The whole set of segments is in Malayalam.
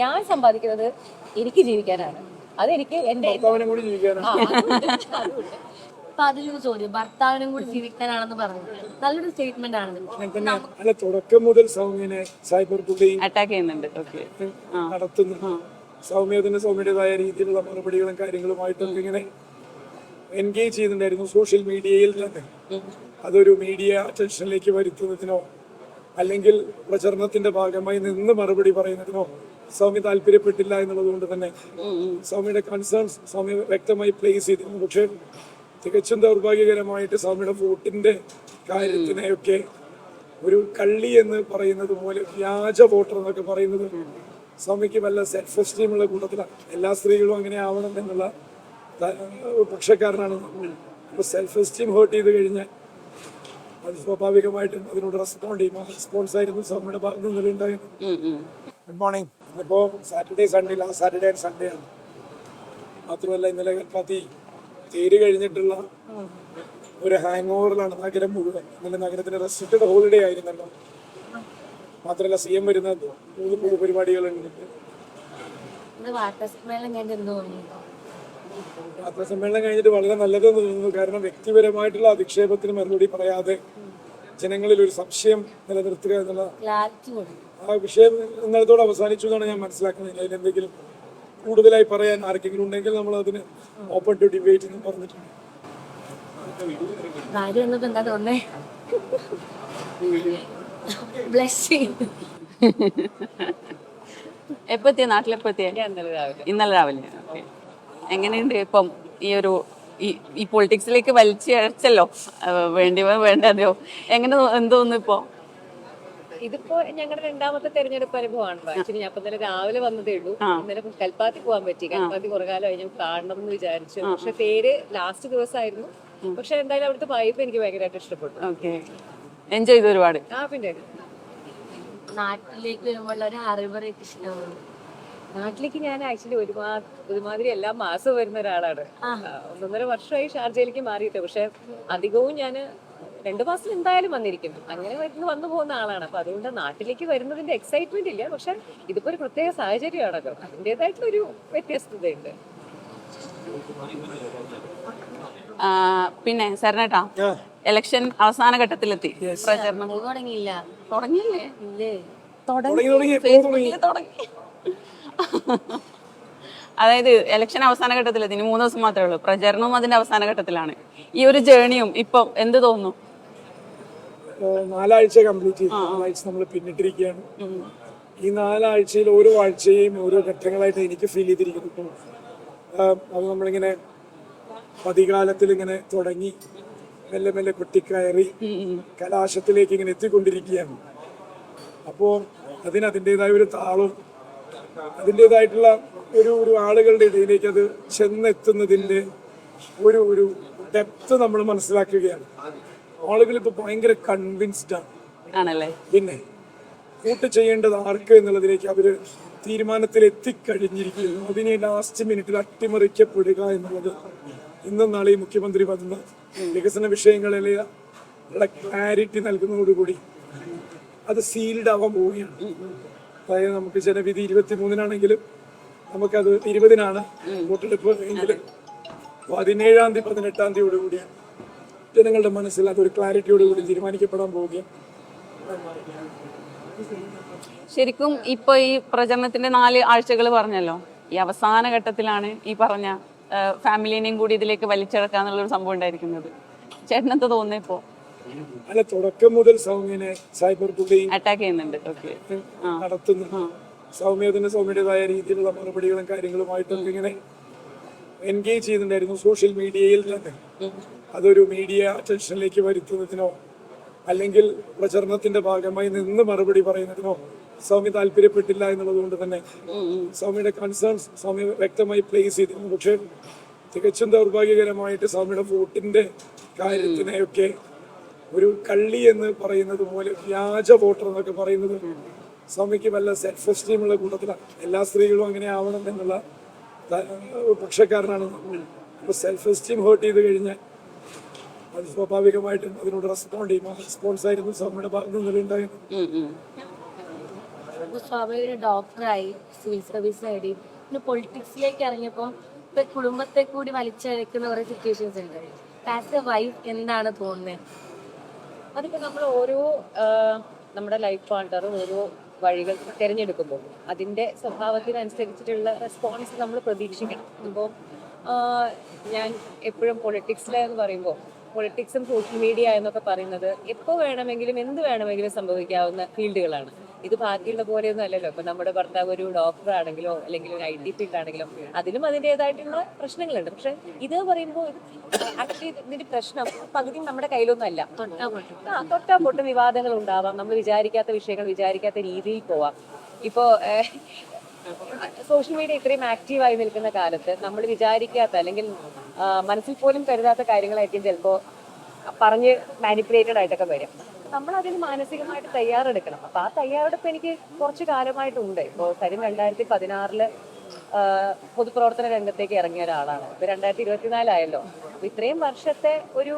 ഞാൻ സമ്പാദിക്കുന്നത് എനിക്ക് ജീവിക്കാനാണ്. അതെനിക്ക് എന്റെ അപ്പൊ അതിലൊരു ചോദ്യം, ഭർത്താവിനും കൂടി ജീവിക്കാനാണെന്ന് പറഞ്ഞു. നല്ലൊരു സ്റ്റേറ്റ്മെന്റ് ആണ്. തുടക്കം മുതൽ സൗമ്യനെ സൈബർ ബുള്ളിങ് അറ്റാക്ക് ചെയ്യുന്നുണ്ട്. നടത്തുന്നു. സൗമ്യത്തിന് സൗമ്യയുടേതായ രീതിയിലുള്ള മറുപടികളും കാര്യങ്ങളുമായിട്ടൊക്കെ ഇങ്ങനെ എൻഗേജ് ചെയ്യുന്നുണ്ടായിരുന്നു സോഷ്യൽ മീഡിയയിൽ തന്നെ. അതൊരു മീഡിയ അറ്റൻഷനിലേക്ക് വരുത്തുന്നതിനോ അല്ലെങ്കിൽ പ്രചരണത്തിന്റെ ഭാഗമായി നിന്ന് മറുപടി പറയുന്നതിനോ സൗമ്യ താല്പര്യപ്പെട്ടില്ല എന്നുള്ളത് കൊണ്ട് തന്നെ സൗമ്യയുടെ കൺസേൺസ് സൗമ്യ വ്യക്തമായി പ്ലേസ് ചെയ്തിരുന്നു. പക്ഷേ തികച്ചും ദൗർഭാഗ്യകരമായിട്ട് സൗമ്യയുടെ വോട്ടിന്റെ കാര്യത്തിനെയൊക്കെ ഒരു കള്ളി എന്ന് പറയുന്നത് പോലെ വ്യാജ വോട്ടർ എന്നൊക്കെ പറയുന്നത് സൗമ്യക്ക് വല്ല സെൽഫ് എസ്റ്റീം ഉള്ള കൂട്ടത്തിലാണ്. എല്ലാ സ്ത്രീകളും അങ്ങനെ ആവണം എന്നുള്ള പക്ഷക്കാരനാണ്. അപ്പൊ സെൽഫ് എസ്റ്റീം ഹേർട്ട് ചെയ്ത് കഴിഞ്ഞാൽ അത് സ്വാഭാവികമായിട്ടും അതിനോട് റെസ്പോണ്ട് ചെയ്യും. ആ റെസ്പോൺസ് ആയിരുന്നു സൗമ്യയുടെ ഭാഗത്ത് നിന്നുണ്ടായിരുന്നു. Good morning. ഇന്നിപ്പോ Saturday Sunday, last Saturday and Sunday ആണ്. മാത്രമല്ല ഇന്നലെ കൽപ്പാത്തി തേര് കഴിഞ്ഞിട്ടുള്ള ഒരു ഹാങ് ഓവറിലാണ് നഗരം മുഴുവൻ. ഇന്നലെ നഗരത്തിന് റെസ്ട്രിക്റ്റഡ് ഹോളിഡേ ആയിരുന്നല്ലോ. മാത്രമല്ല CM വരുന്ന 3 പരിപാടികളുണ്ട്. പത്രസമ്മേളനം കഴിഞ്ഞിട്ട് വളരെ നല്ലതെന്ന് തോന്നുന്നു. കാരണം വ്യക്തിപരമായിട്ടുള്ള അധിക്ഷേപത്തിന് മറുപടി പറയാതെ ജനങ്ങളിൽ ഒരു സംശയം നിലനിർത്തുക എന്നുള്ള ആ വിഷയം ഇന്നലത്തോടെ അവസാനിച്ചു എന്നാണ് ഞാൻ മനസ്സിലാക്കുന്നത്. അതിലെന്തെങ്കിലും കൂടുതലായി പറയാൻ ആർക്കെങ്കിലും ഉണ്ടെങ്കിൽ നമ്മൾ അതിന് ഓപ്പൺ ടു ഡിബേറ്റ് എന്ന് പറഞ്ഞിട്ടുണ്ട്. എപ്പത്തിയ നാട്ടിലെപ്പത്തിയ? ഇന്നലെ രാവിലെ. എങ്ങനെയുണ്ട് ഇപ്പം ഈ പൊളിറ്റിക്സിലേക്ക് വലിച്ചഴച്ചല്ലോ, വേണ്ടതോ എങ്ങനെ എന്തോന്നു ഇപ്പോ? ഇതിപ്പോ ഞങ്ങളുടെ 2ാമത്തെ തെരഞ്ഞെടുപ്പ് അനുഭവമാണ്. ആക്ച്വലി ഞാൻ ഇന്നലെ രാവിലെ വന്നതേ ഉള്ളൂ. ഇന്നലെ കൽപ്പാത്തി പോകാൻ പറ്റി. കൽപ്പാത്തി കുറെ കാലമായി ഞാൻ കാണണം എന്ന് വിചാരിച്ചു. പക്ഷെ പേര് ലാസ്റ്റ് ദിവസമായിരുന്നു. പക്ഷെ എന്തായാലും അവിടുത്തെ വൈബ് എനിക്ക് ഭയങ്കരമായിട്ട് ഇഷ്ടപ്പെട്ടു. എൻജോയ് ചെയ്തു ഒരുപാട്. പിന്നെ നാട്ടിലേക്ക് വരുമ്പോൾ ഒരു അറിവ് ഇഷ്ടമാണ്. നാട്ടിലേക്ക് ഞാൻ ആക്ച്വലി ഒരുമാതിരി എല്ലാ മാസവും വരുന്ന ഒരാളാണ്. 1.5 വർഷമായി ഷാർജയിലേക്ക് മാറിയിട്ട്. പക്ഷെ അധികവും ഞാൻ 2 മാസം എന്തായാലും വന്നിരിക്കും. അങ്ങനെ വന്നു പോകുന്ന ആളാണ്. അപ്പൊ അതുകൊണ്ട് നാട്ടിലേക്ക് വരുന്നതിന്റെ എക്സൈറ്റ്മെന്റ് ഇല്ല. പക്ഷെ ഇതിപ്പോ ഒരു പ്രത്യേക സാഹചര്യമാണല്ലോ. അതിൻ്റെതായിട്ടുള്ളൊരു വ്യത്യസ്തതയുണ്ട്. പിന്നെ സരണേട്ടാ, ഇലക്ഷൻ അവസാന ഘട്ടത്തിലെത്തി. പ്രചരണം തുടങ്ങിയില്ലേ? തുടങ്ങി. അതായത് ഇലക്ഷൻ അവസാന ഘട്ടത്തിലെത്തി. ഇനി 3 ദിവസം മാത്രമേ ഉള്ളൂ. പ്രചരണവും അതിന്റെ അവസാന ഘട്ടത്തിലാണ്. ഈ ഒരു ജേണിയും ഇപ്പം എന്ത് തോന്നുന്നു? 4 ആഴ്ച കംപ്ലീറ്റ് ചെയ്തു. 4 ആഴ്ച നമ്മൾ പിന്നിട്ടിരിക്കുകയാണ്. ഈ 4 ആഴ്ചയിൽ ഓരോ ആഴ്ചയും ഓരോ ഘട്ടങ്ങളായിട്ട് എനിക്ക് ഫീൽ ചെയ്തിരിക്കുന്നു. അത് നമ്മളിങ്ങനെ പതികാലത്തിൽ ഇങ്ങനെ തുടങ്ങി മെല്ലെ മെല്ലെ കൊട്ടിക്കയറി കലാശത്തിലേക്ക് ഇങ്ങനെ എത്തിക്കൊണ്ടിരിക്കുകയാണ്. അപ്പോൾ അതിൻ്റെതായ ഒരു താളവും അതിൻ്റെതായിട്ടുള്ള ഒരു ആളുകളുടെ ഇടയിലേക്ക് അത് ചെന്നെത്തുന്നതിൻ്റെ ഒരു ഡെപ്ത് നമ്മൾ മനസ്സിലാക്കുകയാണ്. ആളുകൾ ഇപ്പൊ ഭയങ്കര കൺവിൻസ്ഡ് ആണല്ലേ. പിന്നെ വോട്ട് ചെയ്യേണ്ടത് ആർക്ക് എന്നുള്ളതിലേക്ക് അവര് തീരുമാനത്തിൽ എത്തിക്കഴിഞ്ഞിരിക്കുന്നു. അതിനെ ലാസ്റ്റ് മിനിറ്റിൽ അട്ടിമറിക്കപ്പെടുക എന്നുള്ളത് ഇന്നും നാളെയും മുഖ്യമന്ത്രി വന്ന വികസന വിഷയങ്ങളിലുള്ള ക്ലാരിറ്റി നൽകുന്നതോടുകൂടി അത് സീൽഡ് ആവാൻ പോവുകയാണ്. അതായത് നമുക്ക് ജനവിധി 23-നാണെങ്കിലും നമുക്കത് 20-നാണ് വോട്ടെടുപ്പ് എങ്കിലും 17-ാം തീയതി 18-ാം തീയതിയോടുകൂടിയാണ് ജനങ്ങളുടെ മനസ്സിൽ അതൊരു ക്ലാരിറ്റിയോടുകൂടി തീരുമാനിക്കപ്പെടാൻ പോവുകയാണ്. ശരിക്കും ഇപ്പൊ ഈ പ്രചരണത്തിന്റെ 4 ആഴ്ചകൾ പറഞ്ഞല്ലോ, ഈ അവസാന ഘട്ടത്തിലാണ് ഈ പറഞ്ഞ ഫാമിലിനെയും കൂടി ഇതിലേക്ക് വലിച്ചെടുക്കാന്നുള്ളൊരു സംഭവം ഉണ്ടായിരിക്കുന്നത്. ചേട്ടനെന്താ തോന്നുന്നു ഇപ്പോ? അല്ല, തുടക്കം മുതൽ സൗമ്യനെ സൈബർ ബുള്ളിങ് അറ്റാക്ക് ചെയ്യുന്നുണ്ട്. നടത്തുന്നു. സൗമ്യത്തിന് സൗമ്യയുടേതായ രീതിയിലുള്ള മറുപടികളും കാര്യങ്ങളുമായിട്ടൊക്കെ ഇങ്ങനെ എൻഗേജ് ചെയ്യുന്നുണ്ടായിരുന്നു സോഷ്യൽ മീഡിയയിൽ തന്നെ. അതൊരു മീഡിയ അറ്റൻഷനിലേക്ക് വരുത്തുന്നതിനോ അല്ലെങ്കിൽ പ്രചരണത്തിന്റെ ഭാഗമായി നിന്ന് മറുപടി പറയുന്നതിനോ സൗമ്യ താല്പര്യപ്പെട്ടില്ല എന്നുള്ളത് കൊണ്ട് തന്നെ സൗമ്യയുടെ കൺസേൺസ് സൗമ്യ വ്യക്തമായി പ്ലേസ് ചെയ്തിരുന്നു. പക്ഷേ തികച്ചും ദൗർഭാഗ്യകരമായിട്ട് സൗമ്യയുടെ വോട്ടിന്റെ കാര്യത്തിനെയൊക്കെ ഒരു കള്ളി എന്ന് പറയുന്നത് പോലെ വ്യാജ വോട്ടർ എന്നൊക്കെ പറയുന്നത് സൗമ്യക്ക് വല്ല സെൽഫ് എസ്റ്റീം ഉള്ള കൂട്ടത്തിലാണ്. എല്ലാ സ്ത്രീകളും അങ്ങനെ ആവണം എന്നുള്ള പക്ഷക്കാരനാണ്. അപ്പൊ സെൽഫ് എസ്റ്റീം ഹേർട്ട് ചെയ്ത് കഴിഞ്ഞാൽ അത് സ്വാഭാവികമായിട്ടും അതിനോട് റെസ്പോണ്ട് ചെയ്യും. ആ റെസ്പോൺസ് ആയിരുന്നു സൗമ്യയുടെ ഭാഗത്ത് നിന്നുണ്ടായിരുന്നു. ഇപ്പൊ സ്വാഭാവിക ഡോക്ടറായി, സിവിൽ സർവീസ് നേടി, പിന്നെ പൊളിറ്റിക്സിലേക്ക് ഇറങ്ങിയപ്പോൾ ഇപ്പൊ കുടുംബത്തെ കൂടി വലിച്ചഴക്കുന്ന കുറെ സിറ്റുവേഷൻസ് ഉണ്ട്. ആസ് എ വൈഫ് എന്താണ് തോന്നുന്നത്? അതിപ്പോ നമ്മൾ ഓരോ നമ്മുടെ ലൈഫ് പാർട്ണറും ഓരോ വഴികൾ തിരഞ്ഞെടുക്കുമ്പോൾ അതിന്റെ സ്വഭാവത്തിനനുസരിച്ചിട്ടുള്ള റെസ്പോൺസ് നമ്മൾ പ്രതീക്ഷിക്കണം. ഇപ്പോൾ ഞാൻ എപ്പോഴും പൊളിറ്റിക്സിലെന്ന് പറയുമ്പോൾ പൊളിറ്റിക്സും സോഷ്യൽ മീഡിയ എന്നൊക്കെ പറയുന്നത് എപ്പോൾ വേണമെങ്കിലും എന്ത് വേണമെങ്കിലും സംഭവിക്കാവുന്ന ഫീൽഡുകളാണ്. ഇത് ബാക്കിയുള്ള പോലെയൊന്നും അല്ലല്ലോ. ഇപ്പൊ നമ്മുടെ ഭർത്താവ് ഒരു ഡോക്ടർ ആണെങ്കിലോ അല്ലെങ്കിൽ ഒരു IT ഫീൽഡ് ആണെങ്കിലോ അതിലും അതിൻ്റെതായിട്ടുള്ള പ്രശ്നങ്ങളുണ്ട്. പക്ഷെ ഇത് പറയുമ്പോൾ ആക്ച്വലി ഇതിന്റെ പ്രശ്നം പകുതി നമ്മുടെ കയ്യിലൊന്നും അല്ല. തൊട്ടാ പൊട്ട് വിവാദങ്ങൾ ഉണ്ടാവാം, നമ്മൾ വിചാരിക്കാത്ത വിഷയങ്ങൾ വിചാരിക്കാത്ത രീതിയിൽ പോവാം. ഇപ്പോ സോഷ്യൽ മീഡിയ ഇത്രയും ആക്റ്റീവായി നിൽക്കുന്ന കാലത്ത് നമ്മൾ വിചാരിക്കാത്ത അല്ലെങ്കിൽ മനസ്സിൽ പോലും കരുതാത്ത കാര്യങ്ങളായിരിക്കും ചിലപ്പോൾ പറഞ്ഞ് മാനിപ്പുലേറ്റഡ് ആയിട്ടൊക്കെ വരും. നമ്മൾ അതിന് മാനസികമായിട്ട് തയ്യാറെടുക്കണം. അപ്പൊ ആ തയ്യാറെടുപ്പ് എനിക്ക് കുറച്ച് കാലമായിട്ടുണ്ട്. ഇപ്പോൾ സരിൻ 2016 പൊതുപ്രവർത്തന രംഗത്തേക്ക് ഇറങ്ങിയ ഒരാളാണ്. ഇപ്പൊ 2024 ആയല്ലോ. അപ്പൊ ഇത്രയും വർഷത്തെ ഒരു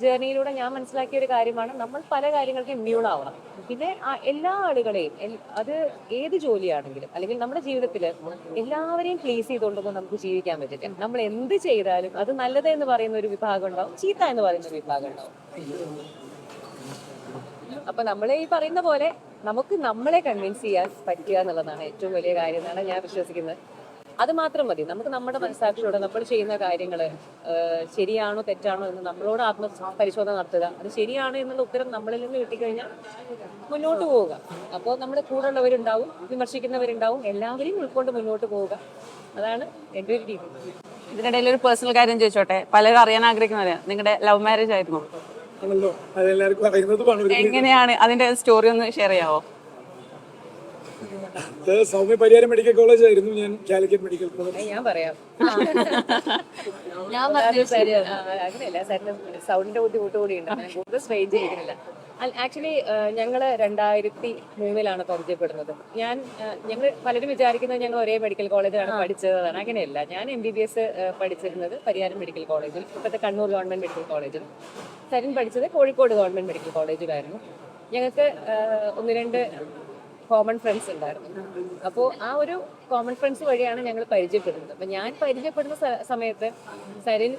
ജേർണിയിലൂടെ ഞാൻ മനസ്സിലാക്കിയ ഒരു കാര്യമാണ് നമ്മൾ പല കാര്യങ്ങൾക്കും ഇമ്മ്യൂൺ ആവണം. പിന്നെ എല്ലാ ആളുകളെയും അത് ഏത് ജോലിയാണെങ്കിലും അല്ലെങ്കിൽ നമ്മുടെ ജീവിതത്തിൽ എല്ലാവരെയും പ്ലീസ് ചെയ്തുകൊണ്ടൊന്നും നമുക്ക് ജീവിക്കാൻ പറ്റില്ല. നമ്മൾ എന്ത് ചെയ്താലും അത് നല്ലത് എന്ന് പറയുന്ന ഒരു വിഭാഗം ഉണ്ടാവും, ചീത്ത എന്ന് പറയുന്ന ഒരു വിഭാഗം ഉണ്ടാവും. അപ്പൊ നമ്മളെ ഈ പറയുന്ന പോലെ നമുക്ക് നമ്മളെ കൺവിൻസ് ചെയ്യാൻ പറ്റുക എന്നുള്ളതാണ് ഏറ്റവും വലിയ കാര്യം എന്നാണ് ഞാൻ വിശ്വസിക്കുന്നത്. അത് മാത്രം മതി. നമുക്ക് നമ്മുടെ മനസ്സാക്ഷിയോടെ നമ്മൾ ചെയ്യുന്ന കാര്യങ്ങൾ ശരിയാണോ തെറ്റാണോ എന്ന് നമ്മളോട് ആത്മപരിശോധന നടത്തുക. അത് ശരിയാണ് എന്നുള്ള ഉത്തരം നമ്മളിൽ നിന്ന് കിട്ടിക്കഴിഞ്ഞാൽ മുന്നോട്ട് പോവുക. അപ്പോൾ നമ്മുടെ കൂടെ ഉള്ളവരുണ്ടാവും, വിമർശിക്കുന്നവരുണ്ടാവും, എല്ലാവരെയും ഉൾക്കൊണ്ട് മുന്നോട്ട് പോവുക. അതാണ് എൻ്റെ ഒരു രീതി. ഇതിനിടയിൽ ഒരു പേഴ്സണൽ കാര്യം ചോദിച്ചോട്ടെ, പലരും അറിയാൻ ആഗ്രഹിക്കുന്നവരാ, നിങ്ങളുടെ ലവ് മാരേജ് ആയിരുന്നു? ആണല്ലോ, അതെല്ലാവർക്കും അറിയുന്നതുമാണ്. എങ്ങനെയാണ് അതിന്റെ സ്റ്റോറി ഒന്ന് ഷെയർ ചെയ്യാവോ? സൗമ്യ പരിയാരം മെഡിക്കൽ കോളേജ് ആയിരുന്നു, ഞാൻ കാലിക്കറ്റ് മെഡിക്കൽ കോളേജ്. ഞാൻ പറയാം. ഞാൻ പറഞ്ഞത് ശരിയാണ്. അങ്ങനെയല്ല, സാറിന് സൗണ്ടിന്റെ ബുദ്ധിമുട്ട് കൂടിയുണ്ട്. ഞാൻ കൂടുതൽ സ്ട്രെയിൻ ചെയ്യുന്നില്ല. ആക്ച്വലി ഞങ്ങള് 2003 പരിചയപ്പെടുന്നത്. ഞങ്ങൾ പലരും വിചാരിക്കുന്നത് ഞങ്ങൾ ഒരേ മെഡിക്കൽ കോളേജിലാണ് പഠിച്ചതാണ്. അങ്ങനെയല്ല. ഞാൻ MBBS പഠിച്ചിരുന്നത് പരിയാരം മെഡിക്കൽ കോളേജിൽ, ഇപ്പോഴത്തെ കണ്ണൂർ ഗവൺമെന്റ് മെഡിക്കൽ കോളേജിൽ. സരിൻ പഠിച്ചത് കോഴിക്കോട് ഗവൺമെന്റ് മെഡിക്കൽ കോളേജിലായിരുന്നു. ഞങ്ങൾക്ക് 1-2 കോമൺ ഫ്രണ്ട്സ് ഉണ്ടായിരുന്നു. അപ്പോൾ ആ ഒരു കോമൺ ഫ്രണ്ട്സ് വഴിയാണ് ഞങ്ങൾ പരിചയപ്പെടുന്നത്. അപ്പം ഞാൻ പരിചയപ്പെടുന്ന സമയത്ത് സരിൻ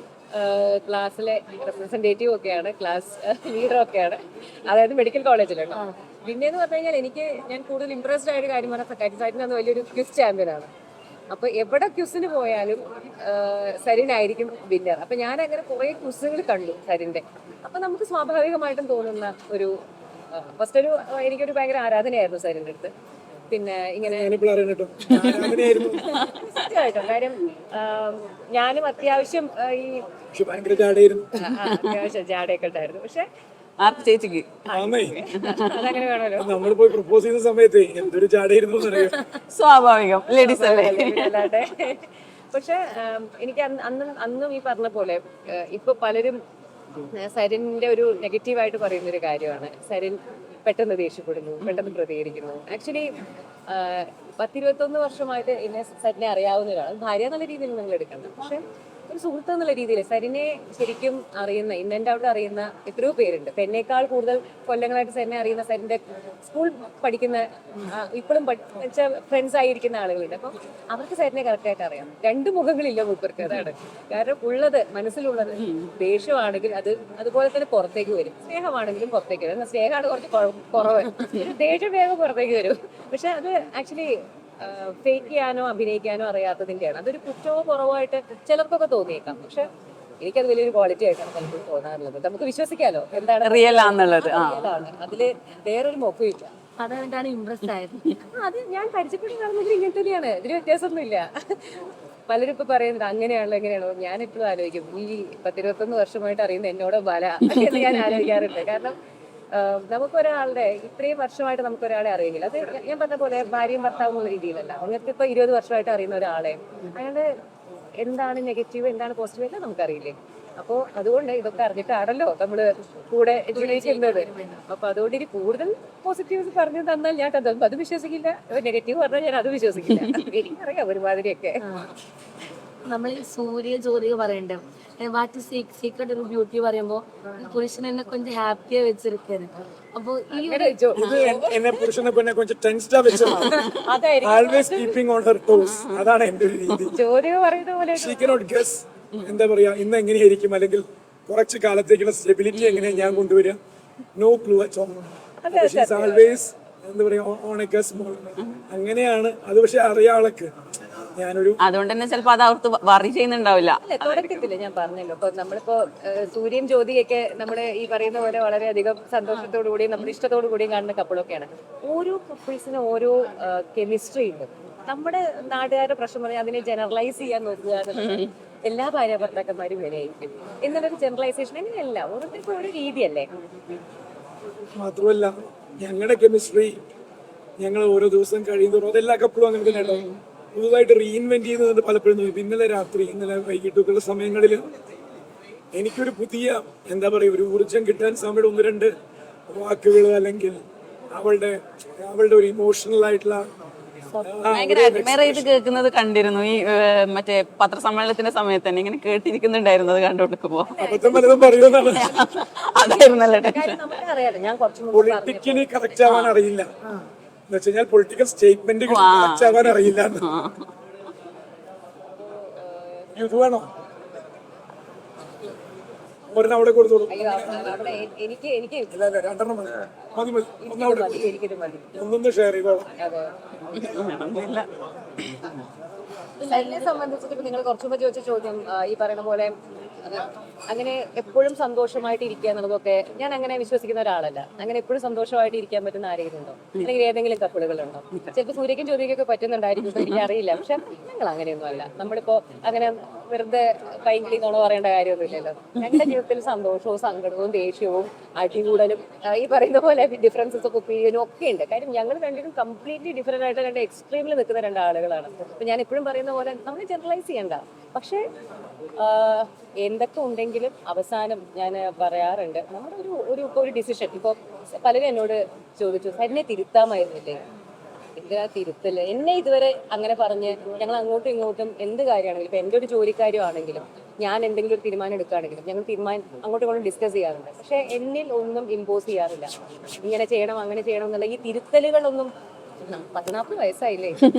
ക്ലാസ്സിലെ റെപ്രസെൻറ്റേറ്റീവ് ഒക്കെയാണ്, ക്ലാസ് ലീഡർ ഒക്കെയാണ്, അതായത് മെഡിക്കൽ കോളേജിലുണ്ട്. പിന്നെയെന്ന് പറഞ്ഞു കഴിഞ്ഞാൽ ഞാൻ കൂടുതൽ ഇംപ്രസ്ഡ് ആയ ഒരു കാര്യം പറഞ്ഞാൽ സരിൻ അന്ന് വലിയൊരു ക്വിസ് ചാമ്പ്യനാണ്. അപ്പോൾ എവിടെ ക്വിസിന് പോയാലും സരിനായിരിക്കും വിന്നർ. അപ്പം ഞാൻ അങ്ങനെ കുറേ ക്വിസുകൾ കണ്ടു സരിൻ്റെ. അപ്പം നമുക്ക് സ്വാഭാവികമായിട്ടും തോന്നുന്ന ഒരു ഫസ്റ്റ് എനിക്കൊരു ഭയങ്കര ആരാധനയായിരുന്നു സരിൻ്റെ അടുത്ത്. പിന്നെ ഇങ്ങനെ സത്യമായിട്ടും കാര്യം ഞാനും അത്യാവശ്യം ഈ അത്യാവശ്യം ജാടയൊക്കെ ഉണ്ടായിരുന്നു. പക്ഷെ ചേച്ചിക്ക് അതങ്ങനെ വേണമല്ലോ. നമ്മൾ പോയി പ്രപ്പോസ് ചെയ്യുന്ന സമയത്ത് എന്തൊരു ചാടയിരുന്നു സ്വാഭാവികം, ലേഡീസ് അല്ലേ. അല്ലാതെ പക്ഷെ എനിക്ക് അന്നും ഈ പറഞ്ഞ പോലെ ഇപ്പൊ പലരും സരിന്റെ ഒരു നെഗറ്റീവായിട്ട് പറയുന്ന ഒരു കാര്യമാണ് സരിൻ പെട്ടെന്ന് ദേഷ്യപ്പെടുന്നു, പെട്ടെന്ന് പ്രതികരിക്കുന്നു. ആക്ച്വലി 10-21 വർഷമായിട്ട് സരിനെ അറിയാവുന്ന ഒരാൾ, ഭാര്യ എന്നുള്ള രീതിയിൽ നിങ്ങൾ എടുക്കണം. പക്ഷെ ഒരു സുഹൃത്ത് എന്നുള്ള രീതിയിൽ സരിനെ ശരിക്കും അറിയുന്ന, ഇന്നെൻ്റെ അവിടെ അറിയുന്ന എത്രയോ പേരുണ്ട്. എന്നേക്കാൾ കൂടുതൽ കൊല്ലങ്ങളായിട്ട് സരിനെ അറിയുന്ന, സരിന്റെ സ്കൂൾ പഠിക്കുന്ന ഇപ്പോഴും ഫ്രണ്ട്സ് ആയിരിക്കുന്ന ആളുകളുണ്ട്. അപ്പം അവർക്ക് സരിനെ കറക്റ്റായിട്ട് അറിയാം. 2 മുഖങ്ങളില്ല മൂപ്പർക്ക്. അതാണ് കാരണം ഉള്ളത്, മനസ്സിലുള്ളത്. ദേഷ്യമാണെങ്കിൽ അത് അതുപോലെ തന്നെ പുറത്തേക്ക് വരും, സ്നേഹമാണെങ്കിലും പുറത്തേക്ക് വരും. സ്നേഹമാണ് കുറച്ച് കുറവ്, ദേഷ്യം വേഗം പുറത്തേക്ക് വരും. പക്ഷെ അത് ആക്ച്വലി ഫേക്ക് ചെയ്യാനോ അഭിനയിക്കാനോ അറിയാത്തതിന്റെയാണ്. അതൊരു കുറ്റമോ കുറവായിട്ട് ചിലർക്കൊക്കെ തോന്നിയേക്കാം. പക്ഷെ എനിക്കത് വലിയൊരു ക്വാളിറ്റി ആയിട്ടാണ് പലപ്പോഴും തോന്നാറുള്ളത്. നമുക്ക് വിശ്വസിക്കാലോ എന്താണ് റിയൽ ആണെന്നുള്ളത്. അതില് വേറൊരു മൊക്കമില്ല. അതുകൊണ്ടാണ് ഇംപ്രസ്ഡ് ആയത്. അത് ഞാൻ പരിചയപ്പെട്ട് കാണുന്നത് ഇങ്ങനെ തന്നെയാണ്, ഇതിന് വ്യത്യാസമൊന്നുമില്ല. പലരും ഇപ്പൊ പറയുന്നത് അങ്ങനെയാണല്ലോ എങ്ങനെയാണോ. ഞാൻ എപ്പോഴും ആലോചിക്കും, ഈ 10-21 വർഷമായിട്ട് അറിയുന്ന എന്നോട് ബല എന്ന് ഞാൻ ആലോചിക്കാറുണ്ട്. കാരണം നമുക്കൊരാളുടെ ഇത്രയും വർഷമായിട്ട് നമുക്കൊരാളെ അറിയില്ല. അത് ഞാൻ പറഞ്ഞ പോലെ ഭാര്യയും ഭർത്താവും എന്ന രീതിയിലല്ല. നിങ്ങൾക്ക് ഇപ്പൊ 20 വർഷമായിട്ട് അറിയുന്ന ഒരാളെ അയാളുടെ എന്താണ് നെഗറ്റീവ് എന്താണ് പോസിറ്റീവ് എല്ലാം നമുക്കറിയില്ലേ. അപ്പോൾ അതുകൊണ്ട് ഇതൊക്കെ അറിഞ്ഞിട്ടാണല്ലോ നമ്മള് കൂടെ ജീവിക്കുന്നത്. അപ്പൊ അതുകൊണ്ട് ഇനി കൂടുതൽ പോസിറ്റീവ്സ് പറഞ്ഞു തന്നാൽ ഞാൻ അത് വിശ്വസിക്കില്ല, നെഗറ്റീവ് പറഞ്ഞാൽ ഞാൻ അത് വിശ്വസിക്കില്ല. എനിക്കറിയാം ഒരുമാതിരിയൊക്കെ. നമ്മൾ ഈ സൂര്യ ജ്യോതിക പറയണ്ടേ വാറ്റ് സീക്രട്ട് ഒരു ബ്യൂട്ടി പറയുമ്പോ പുരുഷൻ എന്നെ கொஞ்சம் ഹാപ്പിയാ വെച്ചിരിക്കാന്. അപ്പൊ ഈ ഒരു ഇത് എന്നെ പുരുഷനെ കൊന്നെ കുറച്ച് ടെൻസ്ഡാ വെച്ചതാണ്. Always keeping on her toss. അതാണ് എന്റെ ഒരു രീതി. ചോദ്യം പറയുന്ന പോലെ ഷീ കനോട്ട് ഗസ് എന്താ പറയാ ഇന്ന് എങ്ങനെയായിരിക്കും അല്ലെങ്കിൽ കുറച്ച് കാലത്തേക്കുള്ള സ്റ്റെബിലിറ്റി എങ്ങനെയാണ് ഞാൻ കൊണ്ടുവരിക. No clue at all. Always എന്താ പറയാ ഓൺ എ ഗസ് മോഡ്. അങ്ങനെയാണ് അത്. പക്ഷെ അറിയാം ആൾക്ക് ഞാനൊരു അതുകൊണ്ട് തന്നെ ചിലപ്പോ അത് അവർക്ക് വറി ചെയ്യുന്നുണ്ടാവില്ല. അല്ലെ തുടക്കത്തില് ഞാൻ പറഞ്ഞല്ലോ, ഇപ്പൊ നമ്മളിപ്പോ സൂര്യൻ ജ്യോതിയൊക്കെ നമ്മുടെ ഈ പറയുന്ന പോലെ വളരെയധികം സന്തോഷത്തോടു കൂടിയും നമ്മുടെ ഇഷ്ടത്തോടു കൂടിയും കാണുന്ന കപ്പിളൊക്കെയാണ്. ഓരോ കപ്പിൾസിനും ഓരോ കെമിസ്ട്രി ഉണ്ട്. നമ്മുടെ നാട്ടുകാരുടെ പ്രശ്നം പറഞ്ഞാൽ അതിനെ ജനറലൈസ് ചെയ്യാൻ നോക്കുക എന്നുള്ളത് എല്ലാ ഭാര്യ ഭർത്താക്കന്മാരും വിലയായിരിക്കും എന്നുള്ളൊരു ജനറലൈസേഷൻ അങ്ങനെയല്ല. ഓരോരുത്തർക്കും ഓരോ രീതിയല്ലേ. മാത്രമല്ല ഞങ്ങളുടെ കെമിസ്ട്രി ഞങ്ങൾ ഓരോ ദിവസം കഴിയുന്നതോറും അതെല്ലാ കപ്പിളും അങ്ങനെ തന്നെ കേട്ടോ പുതുതായിട്ട് റീഇൻവെന്റ് ചെയ്യുന്നത് പലപ്പോഴും നോക്കി. ഇന്നലെ രാത്രി ഇന്നലെ വൈകിട്ടൊക്കെയുള്ള സമയങ്ങളിൽ എനിക്കൊരു പുതിയ എന്താ പറയുക ഒരു ഊർജം കിട്ടാൻ സമയം ഒന്ന് രണ്ട് വാക്കുകൾ അല്ലെങ്കിൽ അവളുടെ ഒരു ഇമോഷണൽ ആയിട്ടുള്ള ഭയങ്കര അഡ്മയർ ചെയ്ത് കേൾക്കുന്നത് കണ്ടിരുന്നു. ഈ മറ്റേ പത്രസമ്മേളനത്തിന്റെ സമയത്ത് തന്നെ ഇങ്ങനെ കേട്ടിരിക്കുന്നുണ്ടായിരുന്നു അത് കണ്ടോണ്ടിരിക്കുമ്പോ. അബദ്ധം പലതും പറയുന്നതാണ്. അതായിരുന്നല്ലേ ടെൻഷൻ. നമുക്കറിയാലോ, ഞാൻ കുറച്ചും പൊളിറ്റിക്കലി കറക്റ്റ് ആവാൻ അറിയില്ല എന്ന് വെച്ച് കഴിഞ്ഞാൽ പൊളിറ്റിക്കൽ സ്റ്റേറ്റ്മെന്റ് കറക്റ്റ് ആവാൻ അറിയില്ല. ഇത് വേണോ ഒരെണ്ണം അവിടെ കൊടുത്തോളൂ. അവിടെ എനിക്ക് രണ്ടെണ്ണം മതി മതി ഒന്നവിടെ എനിക്കിത് മതി. ഒന്നൊന്ന് ഷെയർ ചെയ്തോളാം. എന്നെ സംബന്ധിച്ചിട്ട് നിങ്ങൾ കുറച്ചുമ്പോ ചോദിച്ച ചോദ്യം ഈ പറയുന്ന പോലെ അങ്ങനെ എപ്പോഴും സന്തോഷമായിട്ട് ഇരിക്കുക എന്നുള്ളതൊക്കെ ഞാൻ അങ്ങനെ വിശ്വസിക്കുന്ന ഒരാളല്ല. അങ്ങനെ എപ്പോഴും സന്തോഷമായിട്ട് ഇരിക്കാൻ പറ്റുന്ന ആരെങ്കിലും ഉണ്ടോ? അല്ലെങ്കിൽ ഏതെങ്കിലും കപ്പിളുകളുണ്ടോ? ചിലപ്പോൾ സൂര്യക്കും ജ്യോതിക്കൊക്കെ പറ്റുന്നുണ്ടായിരിക്കും, എനിക്കറിയില്ല. പക്ഷെ ഞങ്ങൾ അങ്ങനെയൊന്നും അല്ല. നമ്മളിപ്പോ അങ്ങനെ വെറുതെ പൈങ്കിളി നോണ പറയേണ്ട കാര്യമൊന്നുമില്ലല്ലോ. ഞങ്ങളുടെ ജീവിതത്തിൽ സന്തോഷവും സങ്കടവും ദേഷ്യവും അടികൂടലും ഈ പറയുന്ന പോലെ ഡിഫറൻസസ് ഒക്കെ ഒപ്പീനിയനും ഒക്കെ ഉണ്ട്. കാര്യം ഞങ്ങൾ രണ്ടിനും കംപ്ലീറ്റ്ലി ഡിഫറെന്റ് ആയിട്ട് രണ്ട് എക്സ്ട്രീമിൽ നിൽക്കുന്ന രണ്ടാളുകളാണ്. അപ്പൊ ഞാൻ എപ്പോഴും പറയുന്ന പോലെ നമ്മൾ ജനറലൈസ് ചെയ്യണ്ട. പക്ഷെ എന്തൊക്കെ ഉണ്ടെങ്കിലും അവസാനം ഞാൻ പറയാറുണ്ട്, നമ്മുടെ ഒരു ഡിസിഷൻ. ഇപ്പോൾ പലരും എന്നോട് ചോദിച്ചു, എന്നെ തിരുത്താമായിരുന്നില്ലേ? എന്തിനാ തിരുത്തല്? എന്നെ ഇതുവരെ അങ്ങനെ പറഞ്ഞ് ഞങ്ങൾ അങ്ങോട്ടും ഇങ്ങോട്ടും എന്ത് കാര്യമാണെങ്കിലും, ഇപ്പൊ എൻ്റെ ഒരു ജോലിക്കാര്യമാണെങ്കിലും ഞാൻ എന്തെങ്കിലും ഒരു തീരുമാനം എടുക്കുകയാണെങ്കിലും ഞങ്ങൾ അങ്ങോട്ടും ഇങ്ങോട്ടും ഡിസ്കസ് ചെയ്യാറുണ്ട്. പക്ഷെ എന്നിൽ ഒന്നും ഇമ്പോസ് ചെയ്യാറില്ല. ഇങ്ങനെ ചെയ്യണം അങ്ങനെ ചെയ്യണം എന്നുള്ള ഈ തിരുത്തലുകളൊന്നും 14 വയസ്സായില്ലേ,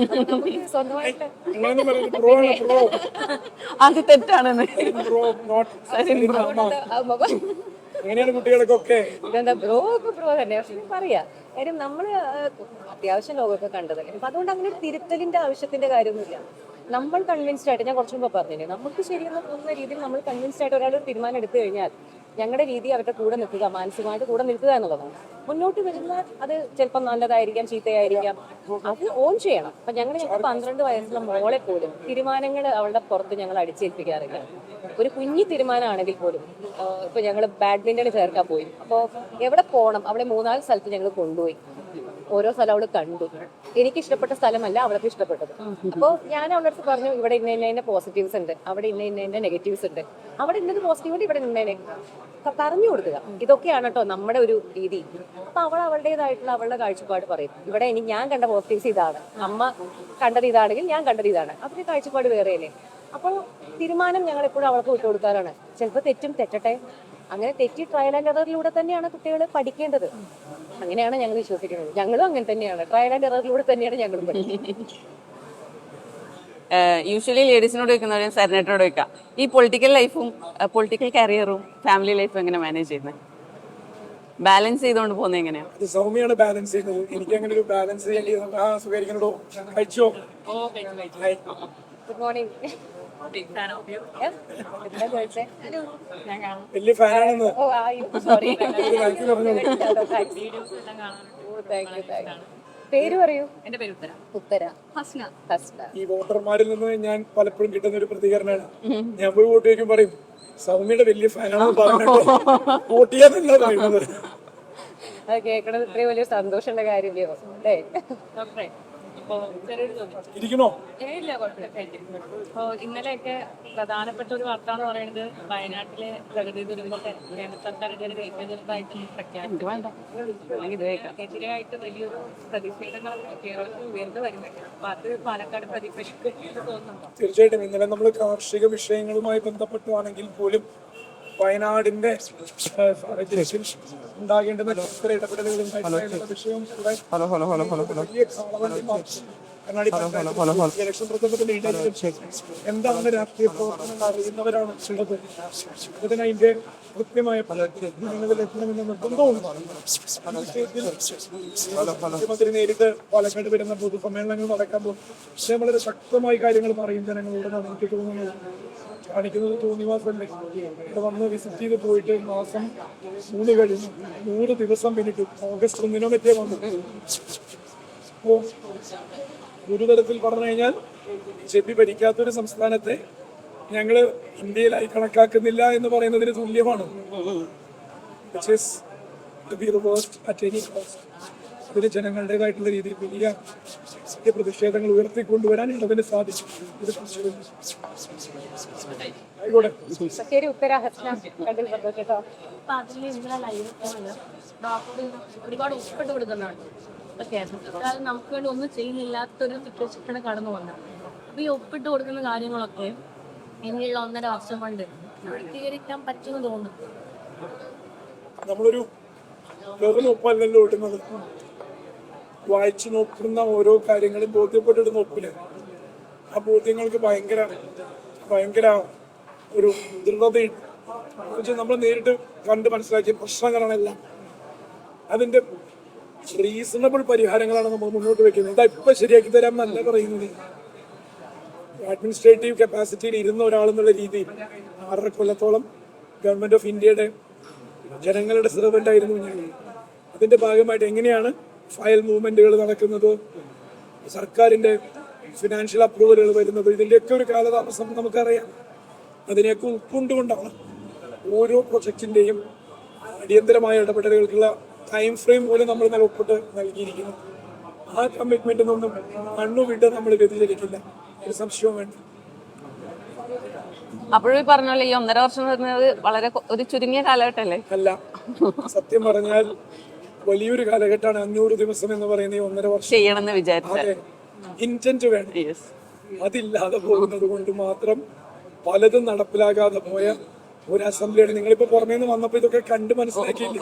നമുക്ക് സ്വന്തമായിട്ട് അത് തെറ്റാണെന്ന്. അങ്ങനെയാണ് കുട്ടികൾക്കൊക്കെ ഇതെന്താ ബ്രോ തന്നെ. പക്ഷെ പറയാ കാര്യം നമ്മള് അത്യാവശ്യം ലോകമൊക്കെ കണ്ടതല്ലേ. അപ്പൊ അതുകൊണ്ട് അങ്ങനെ ഒരു തിരുത്തലിന്റെ ആവശ്യത്തിന്റെ കാര്യമൊന്നുമില്ല. നമ്മൾ കൺവിൻസ്ഡ് ആയിട്ട്, ഞാൻ കുറച്ചു മുമ്പ് പറഞ്ഞില്ലേ, നമുക്ക് ശരിയെന്ന് തോന്നുന്ന രീതിയിൽ നമ്മൾ കൺവിൻസ്ഡ് ആയിട്ട് ഒരാൾ തീരുമാനം എടുത്തു കഴിഞ്ഞാൽ ഞങ്ങളുടെ രീതി അവരുടെ കൂടെ നിൽക്കുക, മാനസികമായിട്ട് കൂടെ നിൽക്കുക എന്നുള്ളതാണ്. മുന്നോട്ട് വരുന്ന അത് ചിലപ്പോൾ നല്ലതായിരിക്കാം, ചീത്തയായിരിക്കാം, അത് ഓൺ ചെയ്യണം. അപ്പൊ ഞങ്ങൾ 12 വയസ്സുള്ള മോളെ പോലും തീരുമാനങ്ങൾ അവളുടെ പുറത്ത് ഞങ്ങൾ അടിച്ചേൽപ്പിക്കാറില്ല. ഒരു കുഞ്ഞി തീരുമാനമാണെങ്കിൽ പോലും ഇപ്പൊ ഞങ്ങൾ ബാഡ്മിന്റൺ ചേർക്കാൻ പോയി. അപ്പോൾ എവിടെ പോകണം, അവളെ 3-4 സ്ഥലത്ത് ഞങ്ങൾ കൊണ്ടുപോയി. ഓരോ സ്ഥലം അവള് കണ്ടു. എനിക്ക് ഇഷ്ടപ്പെട്ട സ്ഥലമല്ല അവൾക്ക് ഇഷ്ടപ്പെട്ടത്. അപ്പോൾ ഞാൻ അവളുടെ അടുത്ത് പറഞ്ഞു, ഇവിടെ ഇന്ന പോസിറ്റീവ്സ് ഉണ്ട്, അവിടെ ഇന്ന നെഗറ്റീവ്സ് ഉണ്ട്, അവിടെ ഇന്നത് പോസിറ്റീവ് ഉണ്ട്, ഇവിടെ ഇന്നേനെ പറഞ്ഞു കൊടുക്കുക. ഇതൊക്കെയാണ് കേട്ടോ നമ്മുടെ ഒരു രീതി. അപ്പൊ അവൾ അവളുടേതായിട്ടുള്ള അവളുടെ കാഴ്ചപ്പാട് പറയും. ഇവിടെ ഞാൻ കണ്ട പോസിറ്റീവ്സ് ഇതാണ്, അമ്മ കണ്ടത് ഇതാണെങ്കിൽ ഞാൻ കണ്ടത് ഇതാണ്, അവരുടെ കാഴ്ചപ്പാട് വേറെയല്ലേ. അപ്പോൾ തീരുമാനം ഞങ്ങൾ എപ്പോഴും അവൾക്ക് വിട്ടുകൊടുക്കാറാണ്. ചിലപ്പോൾ തെറ്റട്ടെ. അങ്ങനെ തെറ്റി ട്രയൽ ആൻഡ് എററിലൂടെ തന്നെയാണ് കുട്ടികൾ പഠിക്കേണ്ടത്. അങ്ങനെയാണ് ഞങ്ങൾ വിശ്വസിക്കുന്നത്. ഞങ്ങളും അങ്ങനെ തന്നെയാണ്, ട്രയൽ ആൻഡ് എററിലൂടെ തന്നെയാണ് ഞങ്ങളും പഠിക്കുന്നത്. യൂഷ്വലി ലേഡീസിനോട് ചോദിക്കുന്നവരും സരനേട്ടനോട് ചോദിക്കാം, ഈ പൊളിറ്റിക്കൽ ലൈഫും പൊളിറ്റിക്കൽ കരിയറും ഫാമിലി ലൈഫും എങ്ങനെ മാനേജ് ചെയ്യുന്നത്, ബാലൻസ് ചെയ്തുകൊണ്ട് പോകുന്നത് എങ്ങനെയാണ്? അത് സൗമ്യയാണ് ബാലൻസ് ചെയ്യുന്നത്. എനിക്ക് അങ്ങനെ ഒരു ബാലൻസ് ചെയ്യേണ്ടി സുഖമായിരിക്കണോ? കഴിച്ചോ? Good morning. വലിയ ഫാനാണെന്ന്. പേര് പറയൂ. എന്റെ പേര് ഉത്തര. ഈ വോട്ടർമാരിൽ നിന്ന് ഞാൻ പലപ്പോഴും കിട്ടുന്ന ഒരു പ്രതികരണമാണ്, ഞാൻ പോയി വോട്ട് ചോദിക്കും പറയും സൗമ്യയുടെ വലിയ ഫാനാണെന്ന് പറഞ്ഞിട്ട് വോട്ട് ചെയ്യാന്നല്ല പറയുന്നത്. അത് കേൾക്കണത് ഇത്രയും വലിയ സന്തോഷമുള്ള കാര്യമില്ലയോ അല്ലേ? ഇരിക്കണോ? ഇല്ല, കുഴപ്പമില്ല. അപ്പോ ഇന്നലെയൊക്കെ പ്രധാനപ്പെട്ട ഒരു വാർത്ത എന്ന് പറയുന്നത് വയനാട്ടിലെ പ്രകൃതി ദുരന്തത്തെ കേന്ദ്ര സർക്കാരിന്റെ ഒരു ദേശീയ ദുരന്തമായിട്ട് പ്രഖ്യാപിച്ചു. എതിരായിട്ട് വലിയൊരു പ്രതിഷേധങ്ങൾ കേരളത്തിൽ ഉയർന്നു വരുന്നുണ്ട്. അപ്പൊ അത് പാലക്കാട് പ്രതിഫലിക്കും എന്ന് തോന്നുന്നുണ്ടോ? തീർച്ചയായിട്ടും ഇന്നലെ നമ്മൾ കാർഷിക വിഷയങ്ങളുമായി ബന്ധപ്പെട്ടാണെങ്കിൽ പോലും വയനാടിന്റെ സാഹചര്യത്തിൽ ഉണ്ടാകേണ്ടുന്ന ഇത്തരം ഇടപെടലുകൾ വിഷയവും കൂടെ വലിയ കാളവണ്ടി മാർച്ച് കണ്ണാടി പഞ്ചായത്ത് ഇലക്ഷൻ പ്രചരണത്തിന്റെ ഇടയിൽ എന്താണ് രാഷ്ട്രീയ പ്രവർത്തനങ്ങൾ അറിയുന്നവരാണ് ഉള്ളത്. അതിനതിന്റെ കൃത്യമായ ജനങ്ങളിലെത്തണമെന്ന നിർബന്ധവുമാണ്. മുഖ്യമന്ത്രി നേരിട്ട് പാലക്കാട് വരുന്ന പൊതുസമ്മേളനങ്ങൾ നടക്കുമ്പോൾ പക്ഷേ വളരെ ശക്തമായി കാര്യങ്ങൾ പറയും ജനങ്ങളോട് എനിക്ക് തോന്നുന്നത്. കാണിക്കുന്നത് തോന്നിവാസല്ലേ. ഇവിടെ വന്ന് വിസിറ്റ് ചെയ്ത് പോയിട്ട് മാസം 3 കഴിഞ്ഞു, 100 ദിവസം പിന്നിട്ടു. ഓഗസ്റ്റ് 1 മറ്റേ വന്നു. അപ്പോ ഒരു തരത്തിൽ പറഞ്ഞു കഴിഞ്ഞാൽ ബിജെപി ഭരിക്കാത്തൊരു സംസ്ഥാനത്തെ ഞങ്ങള് ഇന്ത്യയിലായി കണക്കാക്കുന്നില്ല എന്ന് പറയുന്നതിന് തുല്യമാണ്. അതിന് ജനങ്ങളുടേതായിട്ടുള്ള രീതിയിൽ വലിയ പ്രതിഷേധങ്ങൾ ഉയർത്തിക്കൊണ്ടുവരാൻ ഇടതിന് സാധിച്ചു. ആയിക്കോട്ടെ. ശരി, ഉത്തര ഹസ്ന കണ്ടിൽ കേട്ടോ. അപ്പൊ അതിൽ ഇന്നലെ ലൈവ് ഡോക്ടർ ഒരുപാട് ഒപ്പിട്ട് കൊടുക്കുന്നുണ്ട്. അതായത് നമുക്ക് വേണ്ടി ഒന്നും ചെയ്യുന്നില്ലാത്തൊരു സിറ്റുവേഷനാണ് കടന്നു വന്നത്. അപ്പൊ ഈ ഒപ്പിട്ട് കൊടുക്കുന്ന കാര്യങ്ങളൊക്കെ ഇനിയുള്ള 1.5 വർഷം കൊണ്ട് പൂർത്തീകരിക്കാൻ പറ്റുമെന്ന് തോന്നുന്നു. നമ്മളൊരു വെറും ഒപ്പല്ലല്ലോ ഇടുന്നത്. വായിച്ചു നോക്കുന്ന ഓരോ കാര്യങ്ങളും ബോധ്യപ്പെട്ടിടുന്ന ഒപ്പില് ആ ബോധ്യങ്ങൾക്ക് ഭയങ്കര ഒരു ദൃഢതയുണ്ട്. നമ്മൾ നേരിട്ട് കണ്ട് മനസ്സിലാക്കിയ പ്രശ്നങ്ങളാണെല്ലാം അതിന്റെ റീസണബിൾ പരിഹാരങ്ങളാണ് നമ്മൾ മുന്നോട്ട് വെക്കുന്നത്. ഇതാ ഇപ്പൊ ശരിയാക്കി തരാൻ നല്ല പറയുന്നത്. അഡ്മിനിസ്ട്രേറ്റീവ് കപ്പാസിറ്റിയിൽ ഇരുന്ന ഒരാളെന്നുള്ള രീതിയിൽ 6.5 കൊല്ലത്തോളം ഗവൺമെന്റ് ഓഫ് ഇന്ത്യയുടെ ജനങ്ങളുടെ സെർവന്റ് ആയിരുന്നു ഞാൻ. അതിന്റെ ഭാഗമായിട്ട് എങ്ങനെയാണ് ഫയൽ മൂവ്മെന്റുകൾ നടക്കുന്നത്, സർക്കാരിന്റെ ഫിനാൻഷ്യൽ അപ്രൂവലുകൾ വരുന്നത്, ഇതിന്റെയൊക്കെ ഒരു കാലതാമസം നമുക്കറിയാം. അതിനെയൊക്കെ ഉൾക്കൊണ്ടുകൊണ്ടാണ് ഓരോ പ്രൊജക്ടിന്റെയും അടിയന്തരമായ ഇടപെടലുകൾക്കുള്ള ടൈം ഫ്രെയിം പോലും നമ്മൾ ഒപ്പിട്ട് നൽകിയിരിക്കുന്നു. ആ കമ്മിറ്റ്മെന്റിനൊന്നും കണ്ണുവിട്ട് നമ്മൾ വ്യതിചലിക്കില്ല, ഒരു സംശയവും വേണ്ട. അപ്പോഴും പറഞ്ഞ പോലെ ഈ 1.5 വർഷം പറയുന്നത് വളരെ ഒരു ചുരുങ്ങിയ കാലഘട്ടമല്ലേ? അല്ല, സത്യം പറഞ്ഞാൽ വലിയൊരു കാലഘട്ടമാണ് 500 ദിവസം എന്ന് പറയുന്ന ഈ 1.5 വർഷം ചെയ്യണമെന്ന് വിചാരിച്ചാൽ ഇന്റന്റ് വേണം. അതില്ലാതെ പോകുന്നത് കൊണ്ട് മാത്രം പലതും നടപ്പിലാകാതെ പോയ ഒരു അസംബ്ലിയാണ്. നിങ്ങളിപ്പോ പുറമേന്ന് വന്നപ്പോ ഇതൊക്കെ കണ്ട് മനസ്സിലാക്കിയില്ലേ?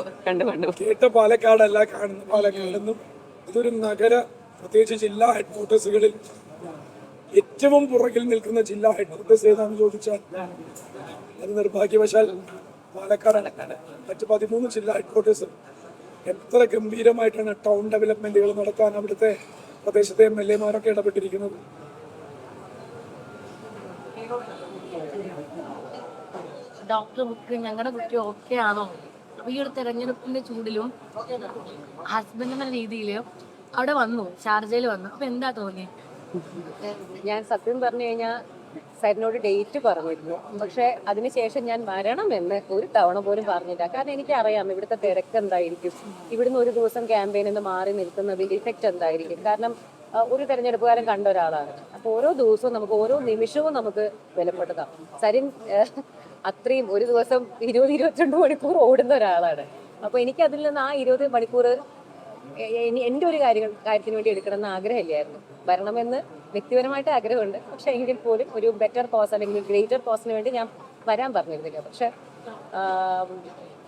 കേട്ട പാലക്കാടല്ല, കാണുന്ന പാലക്കാടെന്നും. ഇതൊരു നഗര, പ്രത്യേകിച്ച് ജില്ലാ ഹെഡ്ക്വാർട്ടേഴ്സുകളിൽ ഏറ്റവും പുറകിൽ നിൽക്കുന്ന ജില്ലാ ഹെഡ്ക്വാർട്ടേഴ്സ് ഏതാണെന്ന് ചോദിച്ചാൽ അത് നിർഭാഗ്യവശാൽ പാലക്കാടാണ്. മറ്റ് 13 ജില്ലാ ഹെഡ്ക്വാർട്ടേഴ്സ് എത്ര ഗംഭീരമായിട്ടാണ് ടൗൺ ഡെവലപ്മെന്റുകൾ നടത്താൻ അവിടുത്തെ പ്രദേശത്തെ MLA-മാരൊക്കെ ഇടപെട്ടിരിക്കുന്നത്. ഡോക്ടർ ബുക്ക് ഞങ്ങളുടെ കുട്ടി ഓക്കെ ആണോ? അപ്പൊ ഈ ഒരു തെരഞ്ഞെടുപ്പിന്റെ ചൂടിലും ഹസ്ബൻഡ് എന്ന രീതിയിൽ അവിടെ വന്നു, ഷാർജയിൽ വന്നു. അപ്പൊ എന്താ തോന്നി? ഞാൻ സത്യം പറഞ്ഞു കഴിഞ്ഞാൽ സാറിനോട് ഡേറ്റ് പറഞ്ഞിരുന്നു. പക്ഷെ അതിനുശേഷം ഞാൻ വരണമെന്ന് ഒരു തവണ പോലും പറഞ്ഞില്ല. കാരണം എനിക്കറിയാം ഇവിടുത്തെ തിരക്ക് എന്തായിരിക്കും, ഇവിടുന്ന് ഒരു ദിവസം ക്യാമ്പയിനിൽ നിന്ന് മാറി നിൽക്കുന്നതിന്റെ ഇഫക്റ്റ് എന്തായിരിക്കും. കാരണം ഒരു തെരഞ്ഞെടുപ്പുകാരൻ കണ്ട ഒരാളാണ്. അപ്പൊ ഓരോ ദിവസവും നമുക്ക്, ഓരോ നിമിഷവും നമുക്ക് വിലപ്പെട്ടതാണ്. സരിൻ അത്രയും ഒരു ദിവസം 20-22 മണിക്കൂർ ഓടുന്ന ഒരാളാണ്. അപ്പൊ എനിക്ക് അതിൽ നിന്ന് ആ 20 മണിക്കൂർ എൻ്റെ ഒരു കാര്യത്തിന് വേണ്ടി എടുക്കണമെന്ന് ആഗ്രഹമില്ലായിരുന്നു. വരണമെന്ന് വ്യക്തിപരമായിട്ട് ആഗ്രഹമുണ്ട്. പക്ഷെ എങ്കിൽ പോലും ഒരു ബെറ്റർ കോസ് അല്ലെങ്കിൽ ഗ്രേറ്റർ കോസിന് വേണ്ടി ഞാൻ വരാൻ പറഞ്ഞിരുന്നില്ല. പക്ഷെ